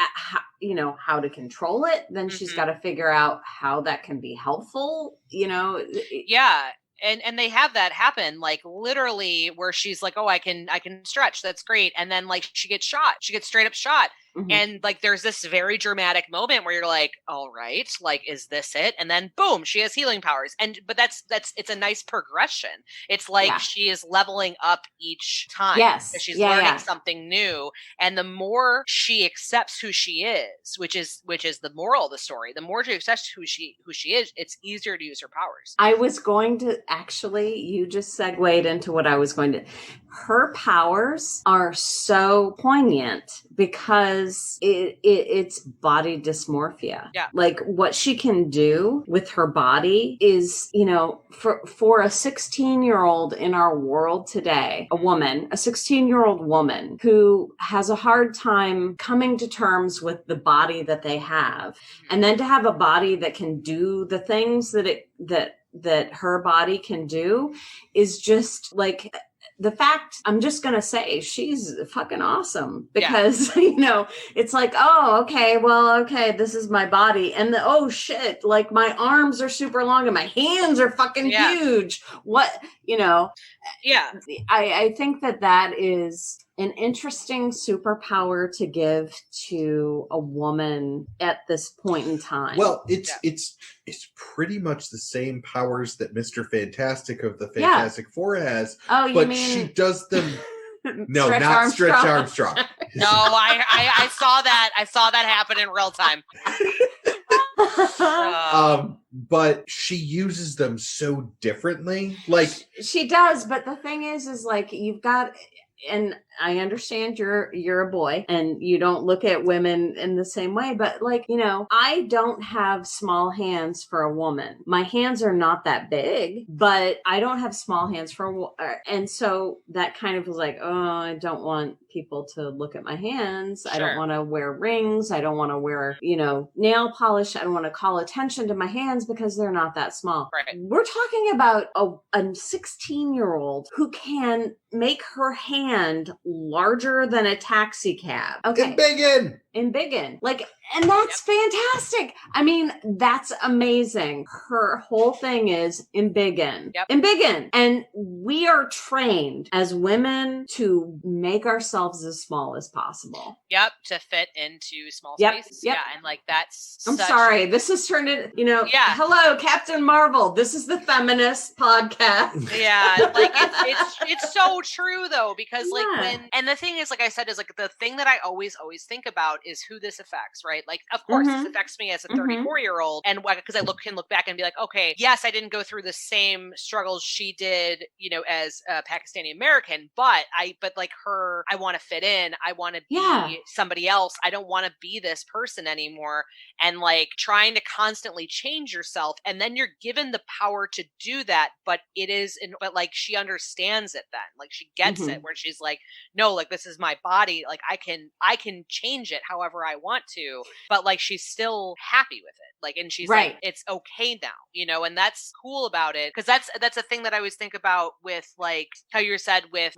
D: how to control it. Then she's got to figure out how that can be helpful, you know.
E: Yeah. And they have that happen, like literally where she's like, oh, I can stretch. That's great. And then like she gets shot. She gets straight up shot. Mm-hmm. And like there's this very dramatic moment where you're like, all right, like, is this it? And then boom, she has healing powers. But that's it's a nice progression. It's like she is leveling up each time.
D: Yes.
E: She's learning something new. And the more she accepts who she is, which is the moral of the story, the more she accepts who she is, it's easier to use her powers.
D: I was going to actually, you just segued into what I was going to. Her powers are so poignant because it's body dysmorphia.
E: Yeah.
D: Like what she can do with her body is, you know, for a 16-year-old in our world today, a 16-year-old woman who has a hard time coming to terms with the body that they have, and then to have a body that can do the things that her body can do is just like, the fact, I'm just going to say she's fucking awesome because, you know, it's like, oh, okay, this is my body. And oh shit, like my arms are super long and my hands are fucking huge. What, you know?
E: Yeah.
D: I think that is an interesting superpower to give to a woman at this point in time.
B: Well, it's pretty much the same powers that Mr. Fantastic of the Fantastic Four has.
D: Oh, you
B: but
D: mean
B: she does them. No,
D: Stretch
B: not
D: Armstrong?
B: Stretch Armstrong.
E: No, I saw that. I saw that happen in real time.
B: But she uses them so differently. Like
D: she does, but the thing is like you've got. And I understand you're a boy and you don't look at women in the same way, but like, you know, I don't have small hands for a woman. My hands are not that big, but I don't have small hands and so that kind of was like, oh, I don't want people to look at my hands. Sure. I don't want to wear rings. I don't want to wear, you know, nail polish. I don't want to call attention to my hands because they're not that small.
E: Right.
D: We're talking about a 16-year-old who can make her hand larger than a taxi cab. Okay. Embiggen. Like, and that's fantastic. I mean, that's amazing. Her whole thing is embiggen. Embiggen. And we are trained as women to make ourselves as small as possible.
E: Yep. To fit into small spaces.
D: Yep.
E: Yeah. And like that's
D: I'm sorry. This has turned it, you know, hello, Captain Marvel. This is the feminist podcast.
E: Yeah. Like it's so true though, because like and the thing is, like I said, is like the thing that I always think about is who this affects, right? Like, of course, this affects me as a 34-year-old, and because I can look back and be like, okay, yes, I didn't go through the same struggles she did, you know, as a Pakistani American, but like her, I want to fit in, I want to be somebody else, I don't want to be this person anymore, and like trying to constantly change yourself, and then you're given the power to do that, but but like she understands it then, like she gets it, where she's like, no, like this is my body, like I can change it however I want to, but like she's still happy with it, like, and she's like, it's okay now, you know, and that's cool about it, because that's a thing that I always think about with like how you said with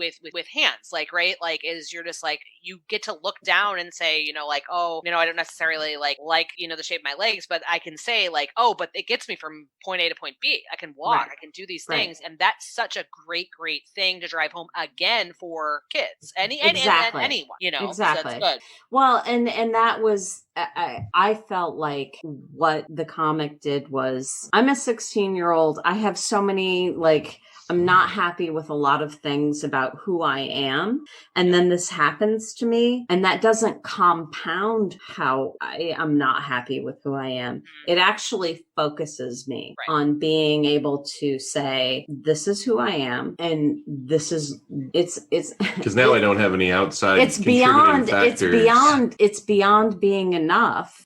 E: hands, like, right, like is you're just like, you get to look down and say, you know, like, oh, you know, I don't necessarily like you know the shape of my legs, but I can say like, oh, but it gets me from point A to point B, I can walk, I can do these things, and that's such a great thing to drive home again for kids, and anyone, you know.
D: Exactly.
E: So that's good.
D: Well, and that was, I felt like what the comic did was, I'm a 16-year-old. I have so many, like, I'm not happy with a lot of things about who I am. And then this happens to me, and that doesn't compound how I am not happy with who I am. It actually focuses me on being able to say, this is who I am, and this is it's
C: because now I don't have any outside
D: it's
C: contributing
D: beyond
C: factors.
D: it's beyond being enough.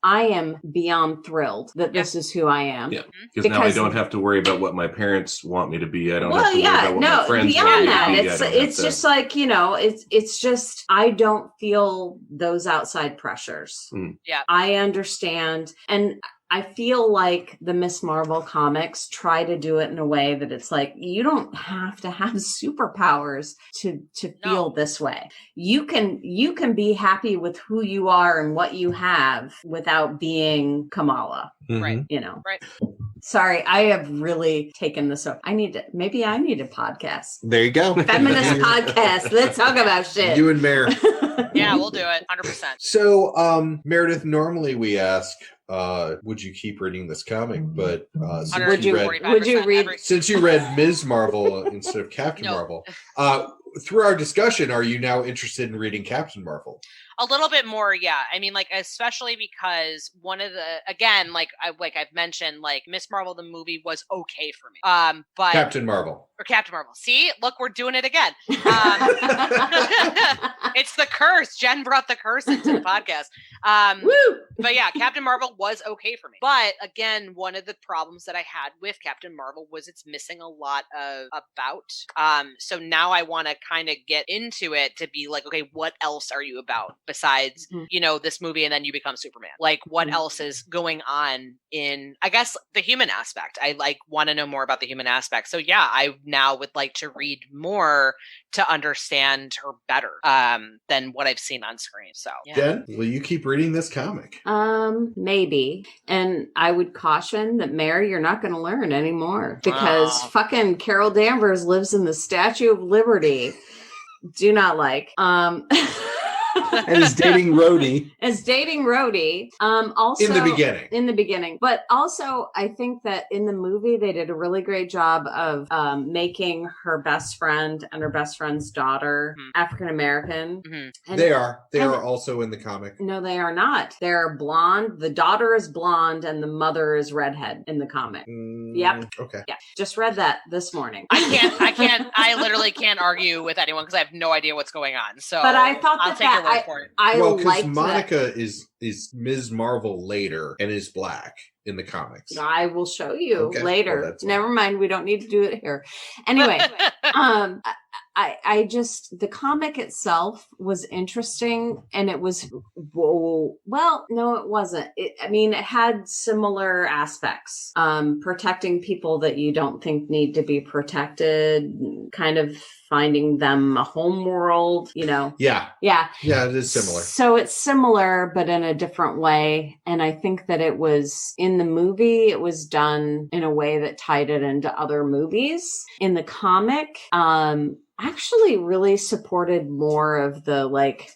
D: I am beyond thrilled that this is who I am.
C: Yeah, because now I don't have to worry about what my parents want me to be. I don't have to worry about what my friends want me
D: beyond
C: to be.
D: that, it's just like, it's just, I don't feel those outside pressures.
E: Yeah.
D: I understand. And I feel like the Miss Marvel comics try to do it in a way that it's like, you don't have to have superpowers to feel this way. You can be happy with who you are and what you have without being Kamala.
E: Right.
D: Right. Sorry, I have really taken this up. Maybe I need a podcast.
B: There you go.
D: Feminist podcast. Let's talk about shit.
B: You and Mare.
E: Yeah, we'll do it. 100%.
B: So, Meredith, normally we ask, would you keep reading this comic? But
D: would you read?
B: Since you read Ms. Marvel instead of Captain Marvel, through our discussion, are you now interested in reading Captain Marvel?
E: A little bit more, yeah. I mean, like, especially because one of the, again, I've mentioned, like, Miss Marvel the movie was okay for me. But
B: Captain Marvel.
E: See, look, we're doing it again. It's the curse. Jenn brought the curse into the podcast.
D: Woo!
E: But yeah, Captain Marvel was okay for me. But again, one of the problems that I had with Captain Marvel was it's missing a lot of about. So now I want to kind of get into it to be like, okay, what else are you about besides, this movie, and then you become Superman? Like, what else is going on in, I guess, the human aspect? I want to know more about the human aspect. So yeah, I now would like to read more to understand her better than what I've seen on screen. So yeah.
B: Jenn, will you keep reading this comic?
D: Maybe. And I would caution that, Mary, you're not going to learn anymore because fucking Carol Danvers lives in the Statue of Liberty. Do not like.
B: And is dating Rhodey.
D: Also
B: in the beginning.
D: But also, I think that in the movie, they did a really great job of making her best friend and her best friend's daughter African-American.
E: Mm-hmm.
B: They are also in the comic.
D: No, they are not. They're blonde. The daughter is blonde and the mother is redhead in the comic. Yep.
B: Okay.
D: Yeah. Just read that this morning.
E: I literally can't argue with anyone because I have no idea what's going on. So,
D: but I thought
E: I'll take your word for it.
D: Because
B: Monica is Ms. Marvel later and is black in the comics.
D: I will show you later.
B: Well,
D: never mind. We don't need to do it here. Anyway, I just, the comic itself was interesting, and it was, no, it wasn't. It had similar aspects, protecting people that you don't think need to be protected, kind of finding them a home world, Yeah,
B: it is similar.
D: So it's similar, but in a different way. And I think that it was, in the movie, it was done in a way that tied it into other movies. In the comic, actually really supported more of the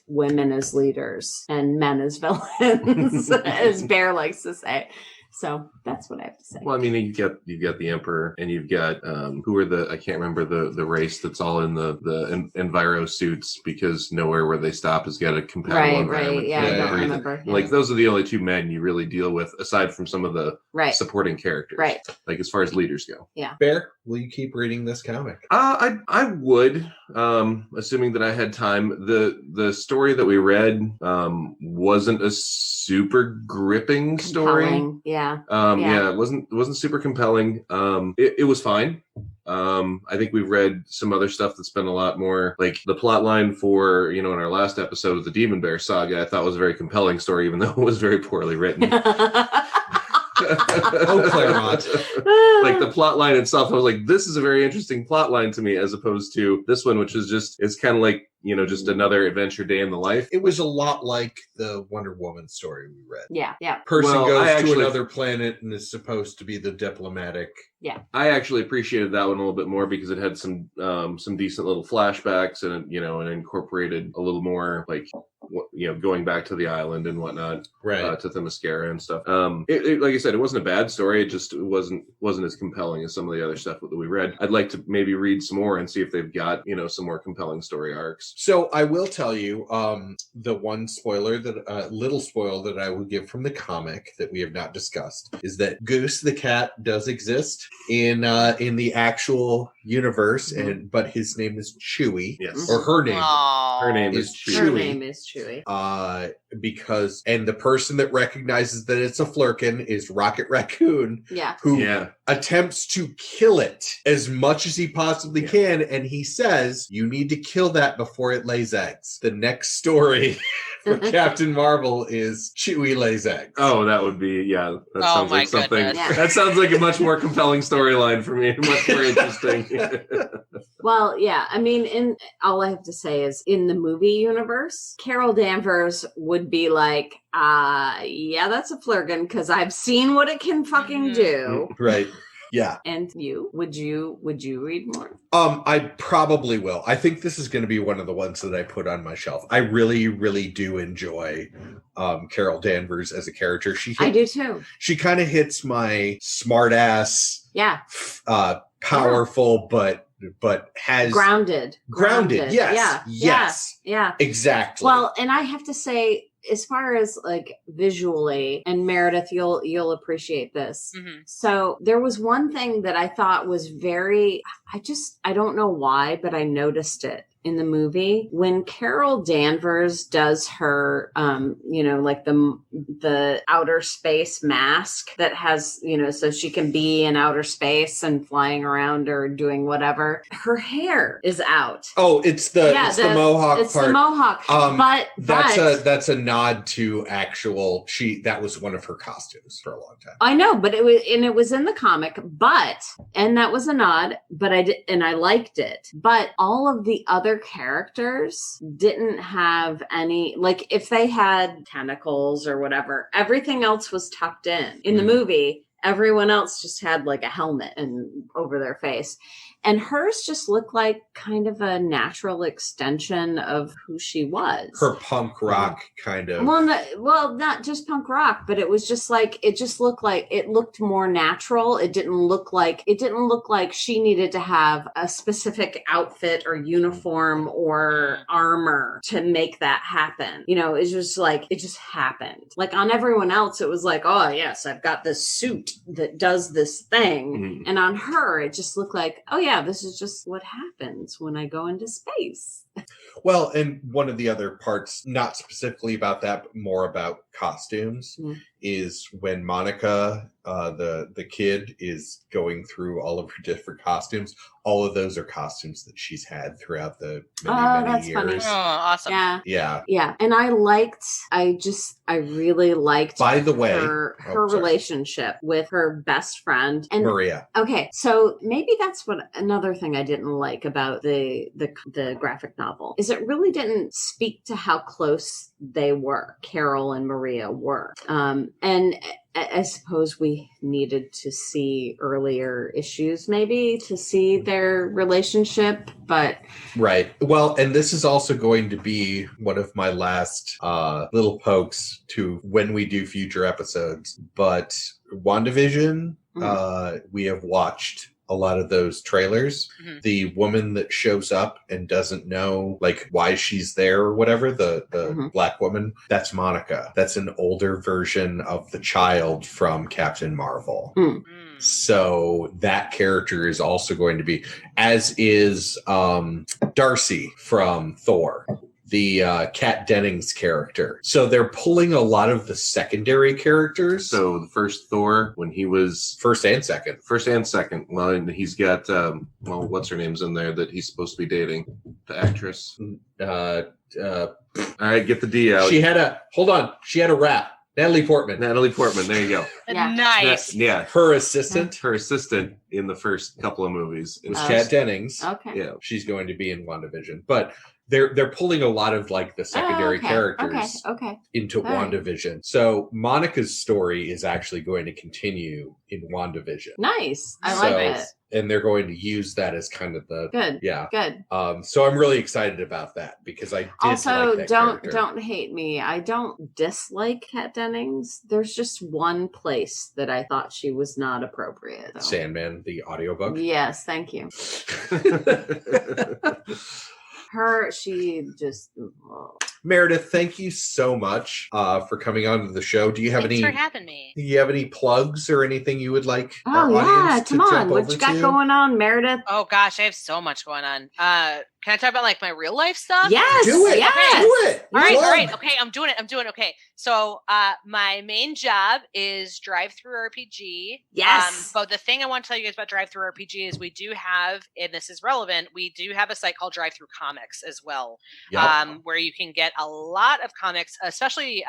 D: women as leaders and men as villains, as Bear likes to say. So that's what I have to say.
C: Well, I mean, you've got the Emperor, and you've got who are I can't remember the race that's all in the enviro suits, because nowhere where they stop has got a compatible environment.
D: Right. Yeah, I don't remember. Yeah.
C: Those are the only two men you really deal with, aside from some of the supporting characters.
D: Right.
C: As far as leaders go.
D: Yeah.
B: Bear, will you keep reading this comic?
C: I would, assuming that I had time. The story that we read wasn't a super gripping story.
D: Yeah.
C: It wasn't super compelling. It was fine. I think we've read some other stuff that's been a lot more, like the plot line for, in our last episode of the Demon Bear saga, I thought was a very compelling story, even though it was very poorly written.
B: Claremont.
C: The plot line itself, I was like, this is a very interesting plot line to me, as opposed to this one, which is it's kind of like, just another adventure day in the life.
B: It was a lot like the Wonder Woman story we read.
D: Yeah.
B: Person goes to another planet and is supposed to be the diplomatic.
D: Yeah.
C: I actually appreciated that one a little bit more because it had some decent little flashbacks, and it incorporated a little more going back to the island and whatnot,
B: Right.
C: to Themyscira and stuff. Like I said, it wasn't a bad story. It just wasn't as compelling as some of the other stuff that we read. I'd like to maybe read some more and see if they've got, some more compelling story arcs.
B: So I will tell you, the one little spoiler that I will give from the comic that we have not discussed is that Goose the cat does exist in the actual universe, but his name is Chewie.
C: Yes.
B: Or her name.
E: Aww.
C: Her name is Chewie.
D: Her name is Chewie.
B: Because the person that recognizes that it's a flurkin is Rocket Raccoon, who attempts to kill it as much as he possibly can, and he says, you need to kill that before it lays eggs. The next story for Captain Marvel is Chewie lays eggs.
C: Oh, that would be, that sounds like something.
E: Goodness.
C: That sounds like a much more compelling storyline for me, much more interesting.
D: Well, yeah, I mean, all I have to say is in the movie universe, Carol Danvers would be like, that's a flurkin because I've seen what it can fucking do.
B: Right. Yeah.
D: And would you read more?
B: I probably will. I think this is going to be one of the ones that I put on my shelf. I really, really do enjoy Carol Danvers as a character. I
D: do too.
B: She kind of hits my smart ass, powerful, but has
D: grounded.
B: Yes.
D: Yeah.
B: Exactly.
D: Well, and I have to say, as far as like visually, and Meredith, you'll appreciate this.
E: Mm-hmm.
D: So there was one thing that I thought was I don't know why, but I noticed it in the movie when Carol Danvers does her, like the outer space mask that has, so she can be in outer space and flying around or doing whatever. Her hair is out.
B: Oh, it's the mohawk
D: it's
B: part.
D: The mohawk. But
B: that's a nod to actual. That was one of her costumes for a long time.
D: I know, but it was in the comic. And that was a nod. But I liked it. But all of the other characters didn't have any, like if they had tentacles or whatever, everything else was tucked in the movie. Everyone else just had like a helmet and over their face. And hers just looked like kind of a natural extension of who she was.
B: Her punk rock kind of.
D: Well, not just punk rock, but it was just like, it looked more natural. It didn't look like she needed to have a specific outfit or uniform or armor to make that happen. It's just like, it just happened. Like on everyone else, it was like, oh yes, I've got this suit that does this thing. Mm-hmm. And on her, it just looked like, oh yeah, this is just what happens when I go into space.
B: Well, and one of the other parts, not specifically about that, but more about costumes, is when Monica, the kid, is going through all of her different costumes. All of those are costumes that she's had throughout the many years.
E: Funny. Oh, awesome.
D: Yeah. And I really liked,
B: by the way,
D: her relationship with her best friend and
B: Maria.
D: Okay, so maybe that's another thing I didn't like about the graphic novel is it really didn't speak to how close they were. Carol and Maria were, and I suppose we needed to see earlier issues maybe to see their relationship, but...
B: Right. Well, and this is also going to be one of my last little pokes to when we do future episodes. But WandaVision, we have watched a lot of those trailers. Mm-hmm. The woman that shows up and doesn't know like why she's there or whatever, the black woman, that's Monica. That's an older version of the child from Captain Marvel. So that character is also going to be, as is Darcy from Thor, the Kat Dennings character. So they're pulling a lot of the secondary characters.
C: So the first Thor, when he was...
B: First and second.
C: Well, and he's got, what's her name's in there that he's supposed to be dating? The actress. All right, get the D out.
B: She had a rap. Natalie Portman, there you go.
E: Yeah. Nice.
B: Her assistant.
C: Her assistant in the first couple of movies.
B: Was Kat Dennings.
D: Okay.
C: Yeah.
B: She's going to be in WandaVision. But they're pulling a lot of like the secondary characters into WandaVision. So Monica's story is actually going to continue in WandaVision.
D: Nice. I like it.
B: And they're going to use that as kind of the
D: good.
B: So I'm really excited about that because I did
D: also
B: like that
D: don't hate me. I don't dislike Kat Dennings. There's just one place that I thought she was not appropriate. So.
B: Sandman, the audiobook.
D: Yes, thank you. She just. Oh.
B: Meredith, thank you so much for coming on to the show. Do you have
E: Thanks for having me.
B: Do you have any plugs or anything you would like?
D: Oh yeah, come on. What you got going on, Meredith?
E: Oh gosh, I have so much going on. Can I talk about like my real life stuff?
D: Yes,
B: do it.
D: Yes.
B: Do it.
E: All right. Okay, I'm doing it. Okay. So my main job is Drive-Thru RPG.
D: Yes.
E: But the thing I want to tell you guys about Drive-Thru RPG is we do have, and this is relevant, we do have a site called Drive-Thru Comics as well, where you can get a lot of comics, especially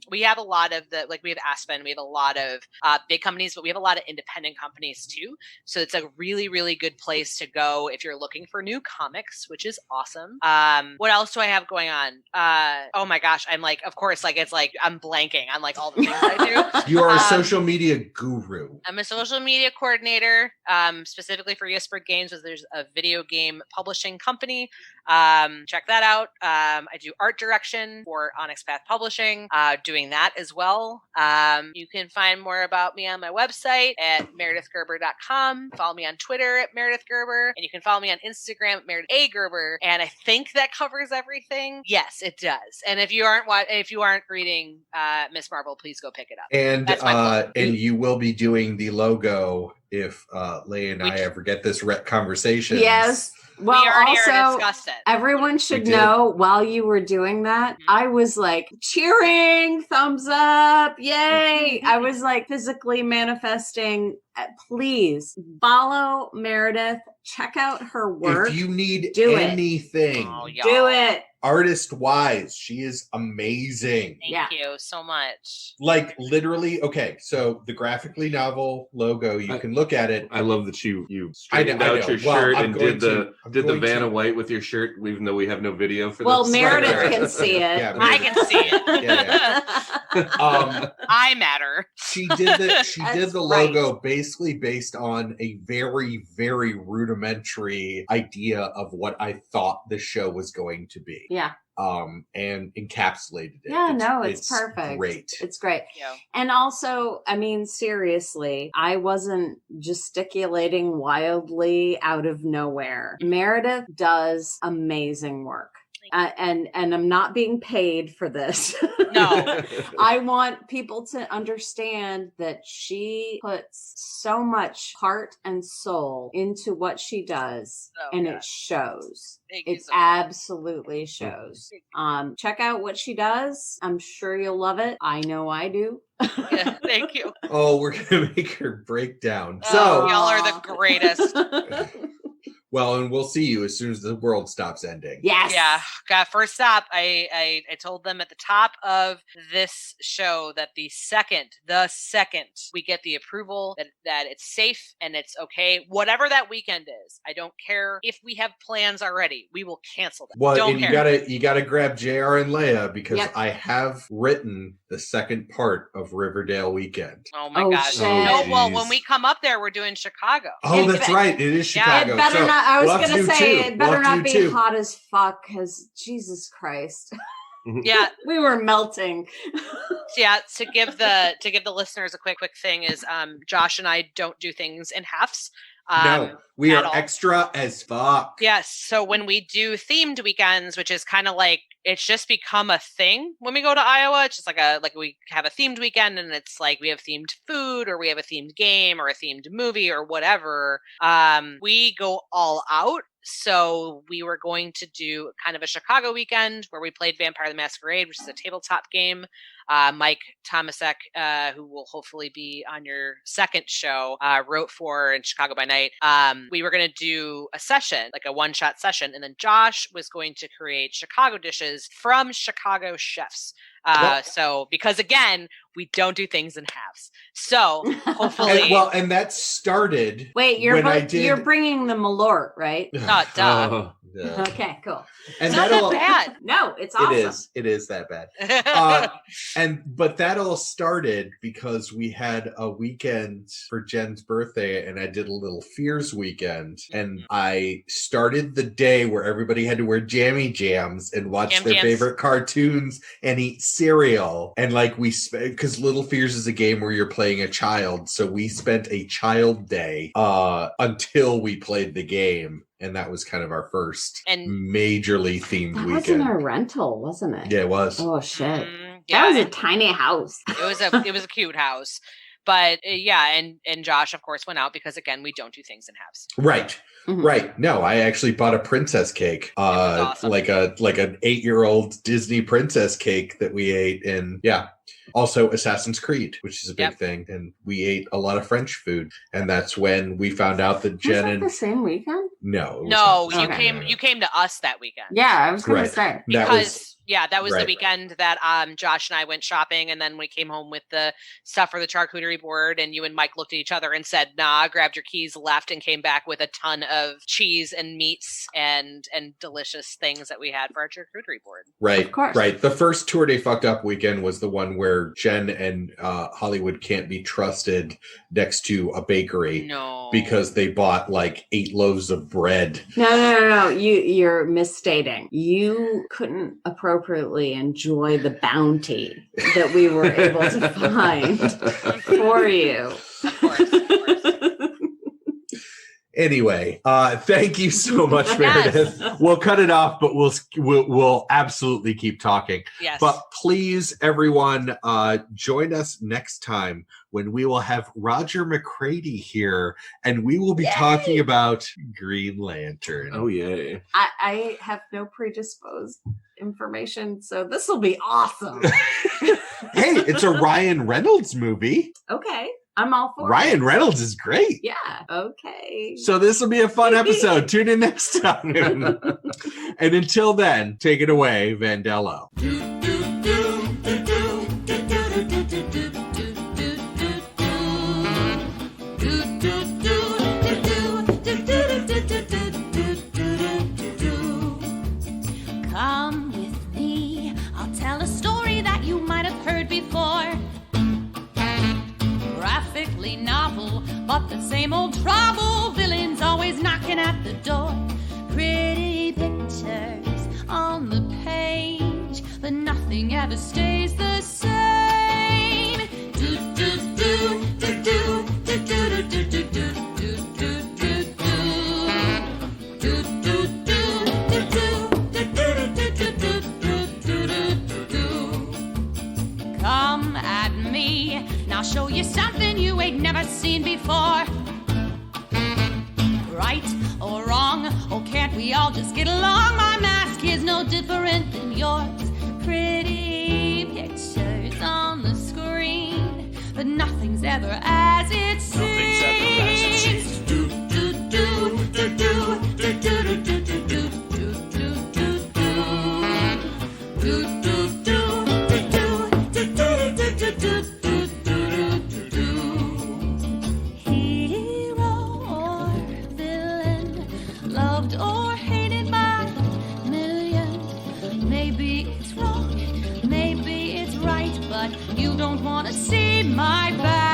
E: we have a lot of we have Aspen, we have a lot of big companies, but we have a lot of independent companies too. So it's a really, really good place to go if you're looking for new comics, which is awesome. What else do I have going on? Oh my gosh, I'm like, of course, like it's like I'm blanking on like all the things I do.
B: You are a social media guru.
E: I'm a social media coordinator, specifically for Yesper Games, as there's a video game publishing company. Check that out. I do art direction for Onyx Path Publishing, doing that as well. You can find more about me on my website at meredithgerber.com. Follow me on Twitter at Meredith Gerber, and you can follow me on Instagram at Meredith A. Gerber. And I think that covers everything. Yes, it does. And if you aren't reading Miss Marvel, please go pick it up.
B: And you will be doing the logo if Leigh and I ever get this conversation.
D: Yes. Well,
E: we already
D: also,
E: discussed it.
D: Everyone should know while you were doing that, I was like cheering, thumbs up, yay. I was like physically manifesting. Please follow Meredith. Check out her work.
B: If you need
D: do
B: anything,
D: do it.
B: Artist wise, she is amazing.
E: Thank you so much.
B: Like literally, okay. So the graphically novel logo, you can look at it.
C: I love that you straightened out your shirt and did the Vanna White with your shirt, even though we have no video for that.
D: Well, Meredith can see it.
E: Yeah, I can see it. I matter.
B: She did the logo basically based on a very, very rudimentary idea of what I thought the show was going to be.
D: Yeah.
B: And encapsulated it.
D: Yeah, it's perfect.
B: Great.
D: It's great.
E: Yeah.
D: And also, I mean, seriously, I wasn't gesticulating wildly out of nowhere. Meredith does amazing work. And I'm not being paid for this.
E: No.
D: I want people to understand that she puts so much heart and soul into what she does, and it shows. It absolutely shows. Check out what she does. I'm sure you'll love it. I know I do.
E: Yeah, thank you.
B: Oh, we're gonna make her break down.
E: So y'all are the greatest.
B: Well, and we'll see you as soon as the world stops ending.
D: Yes.
E: Yeah. God, first up, I told them at the top of this show that the second we get the approval that it's safe and it's okay, whatever that weekend is, I don't care if we have plans already, we will cancel them.
B: Well, and you gotta grab JR and Leia because I have written the second part of Riverdale Weekend.
E: Oh my gosh.
D: Shit.
E: No, well, when we come up there, we're doing Chicago.
B: Oh, that's right. It is Chicago.
D: It better not. I was going to say it better not be
B: two.
D: hot as fuck because Jesus Christ.
E: Yeah,
D: we were melting.
E: Yeah, to give the listeners a quick thing is Josh and I don't do things in halves.
B: No, we are extra as fuck.
E: Yes. So when we do themed weekends, which is kind of like, it's just become a thing when we go to Iowa. It's just like we have a themed weekend and it's like we have themed food or we have a themed game or a themed movie or whatever. We go all out. So we were going to do kind of a Chicago weekend where we played Vampire the Masquerade, which is a tabletop game. Mike Tomasek, who will hopefully be on your second show, wrote for in Chicago by Night. We were going to do a session, like a one-shot session, and then Josh was going to create Chicago dishes from Chicago chefs. So because again, we don't do things in halves. So hopefully,
B: and that started.
D: Wait, you're bringing the Malort, right?
E: Duh.
B: Yeah.
D: Okay, cool.
B: And
E: It's not that bad.
D: No, it's awesome.
B: It is that bad. But that all started because we had a weekend for Jen's birthday, and I did a little Fears weekend, and I started the day where everybody had to wear jammy jams and watch their favorite cartoons and eat cereal, and like because Little Fears is a game where you're playing a child, so we spent a child day until we played the game. And that was kind of our first majorly themed weekend. That was in
D: a rental, wasn't it?
B: Yeah, it was.
D: Oh shit!
E: Yeah,
D: that was a tiny house.
E: It was a cute house, but and Josh of course went out because again we don't do things in halves.
B: Right. Mm-hmm. Right. No, I actually bought a princess cake, awesome. like an 8-year-old Disney princess cake that we ate, and also Assassin's Creed, which is a big thing, and we ate a lot of French food, and that's when we found out that Jenn and
D: the same weekend.
B: No,
E: you came to us that weekend.
D: Yeah, I was going to say
E: because that was the weekend that Josh and I went shopping, and then we came home with the stuff for the charcuterie board, and you and Mike looked at each other and said, "Nah," grabbed your keys, left, and came back with a ton of cheese and meats and delicious things that we had for our charcuterie board.
B: Right, of course. Right. The first Tour de Fucked Up weekend was the one where Jenn and Hollywood can't be trusted next to a bakery.
E: No,
B: because they bought like 8 loaves of bread.
D: No. You're misstating. You couldn't appropriately enjoy the bounty that we were able to find for you.
E: Of course.
B: Anyway, thank you so much, Meredith. We'll cut it off, but we'll absolutely keep talking.
E: Yes.
B: But please, everyone, join us next time when we will have Roger McCready here, and we will be talking about Green Lantern.
C: Oh, yay.
D: I have no predisposed information, so this will be awesome.
B: Hey, it's a Ryan Reynolds movie.
D: Okay. I'm all for
B: Ryan Reynolds is great.
D: Yeah. Okay.
B: So this will be a fun episode. Tune in next time. And until then, take it away, Vandello.
A: Come with me, I'll tell a story that you might have heard before. Graphically novel, but the same old trouble. Villains always knocking at the door. Pretty pictures on the page, but nothing ever stays the same. Do do do do do do do do do do. Come at me, and I'll show you something you ain't never seen before. Right or wrong, or can't we all just get along? My mask is no different than yours. Pretty pictures on the screen, but nothing's ever as it seems. Do do do do do do do do do do do do do do do. Hero or villain, loved or hated by millions. Maybe it's wrong, maybe it's right, but you don't want to see my back.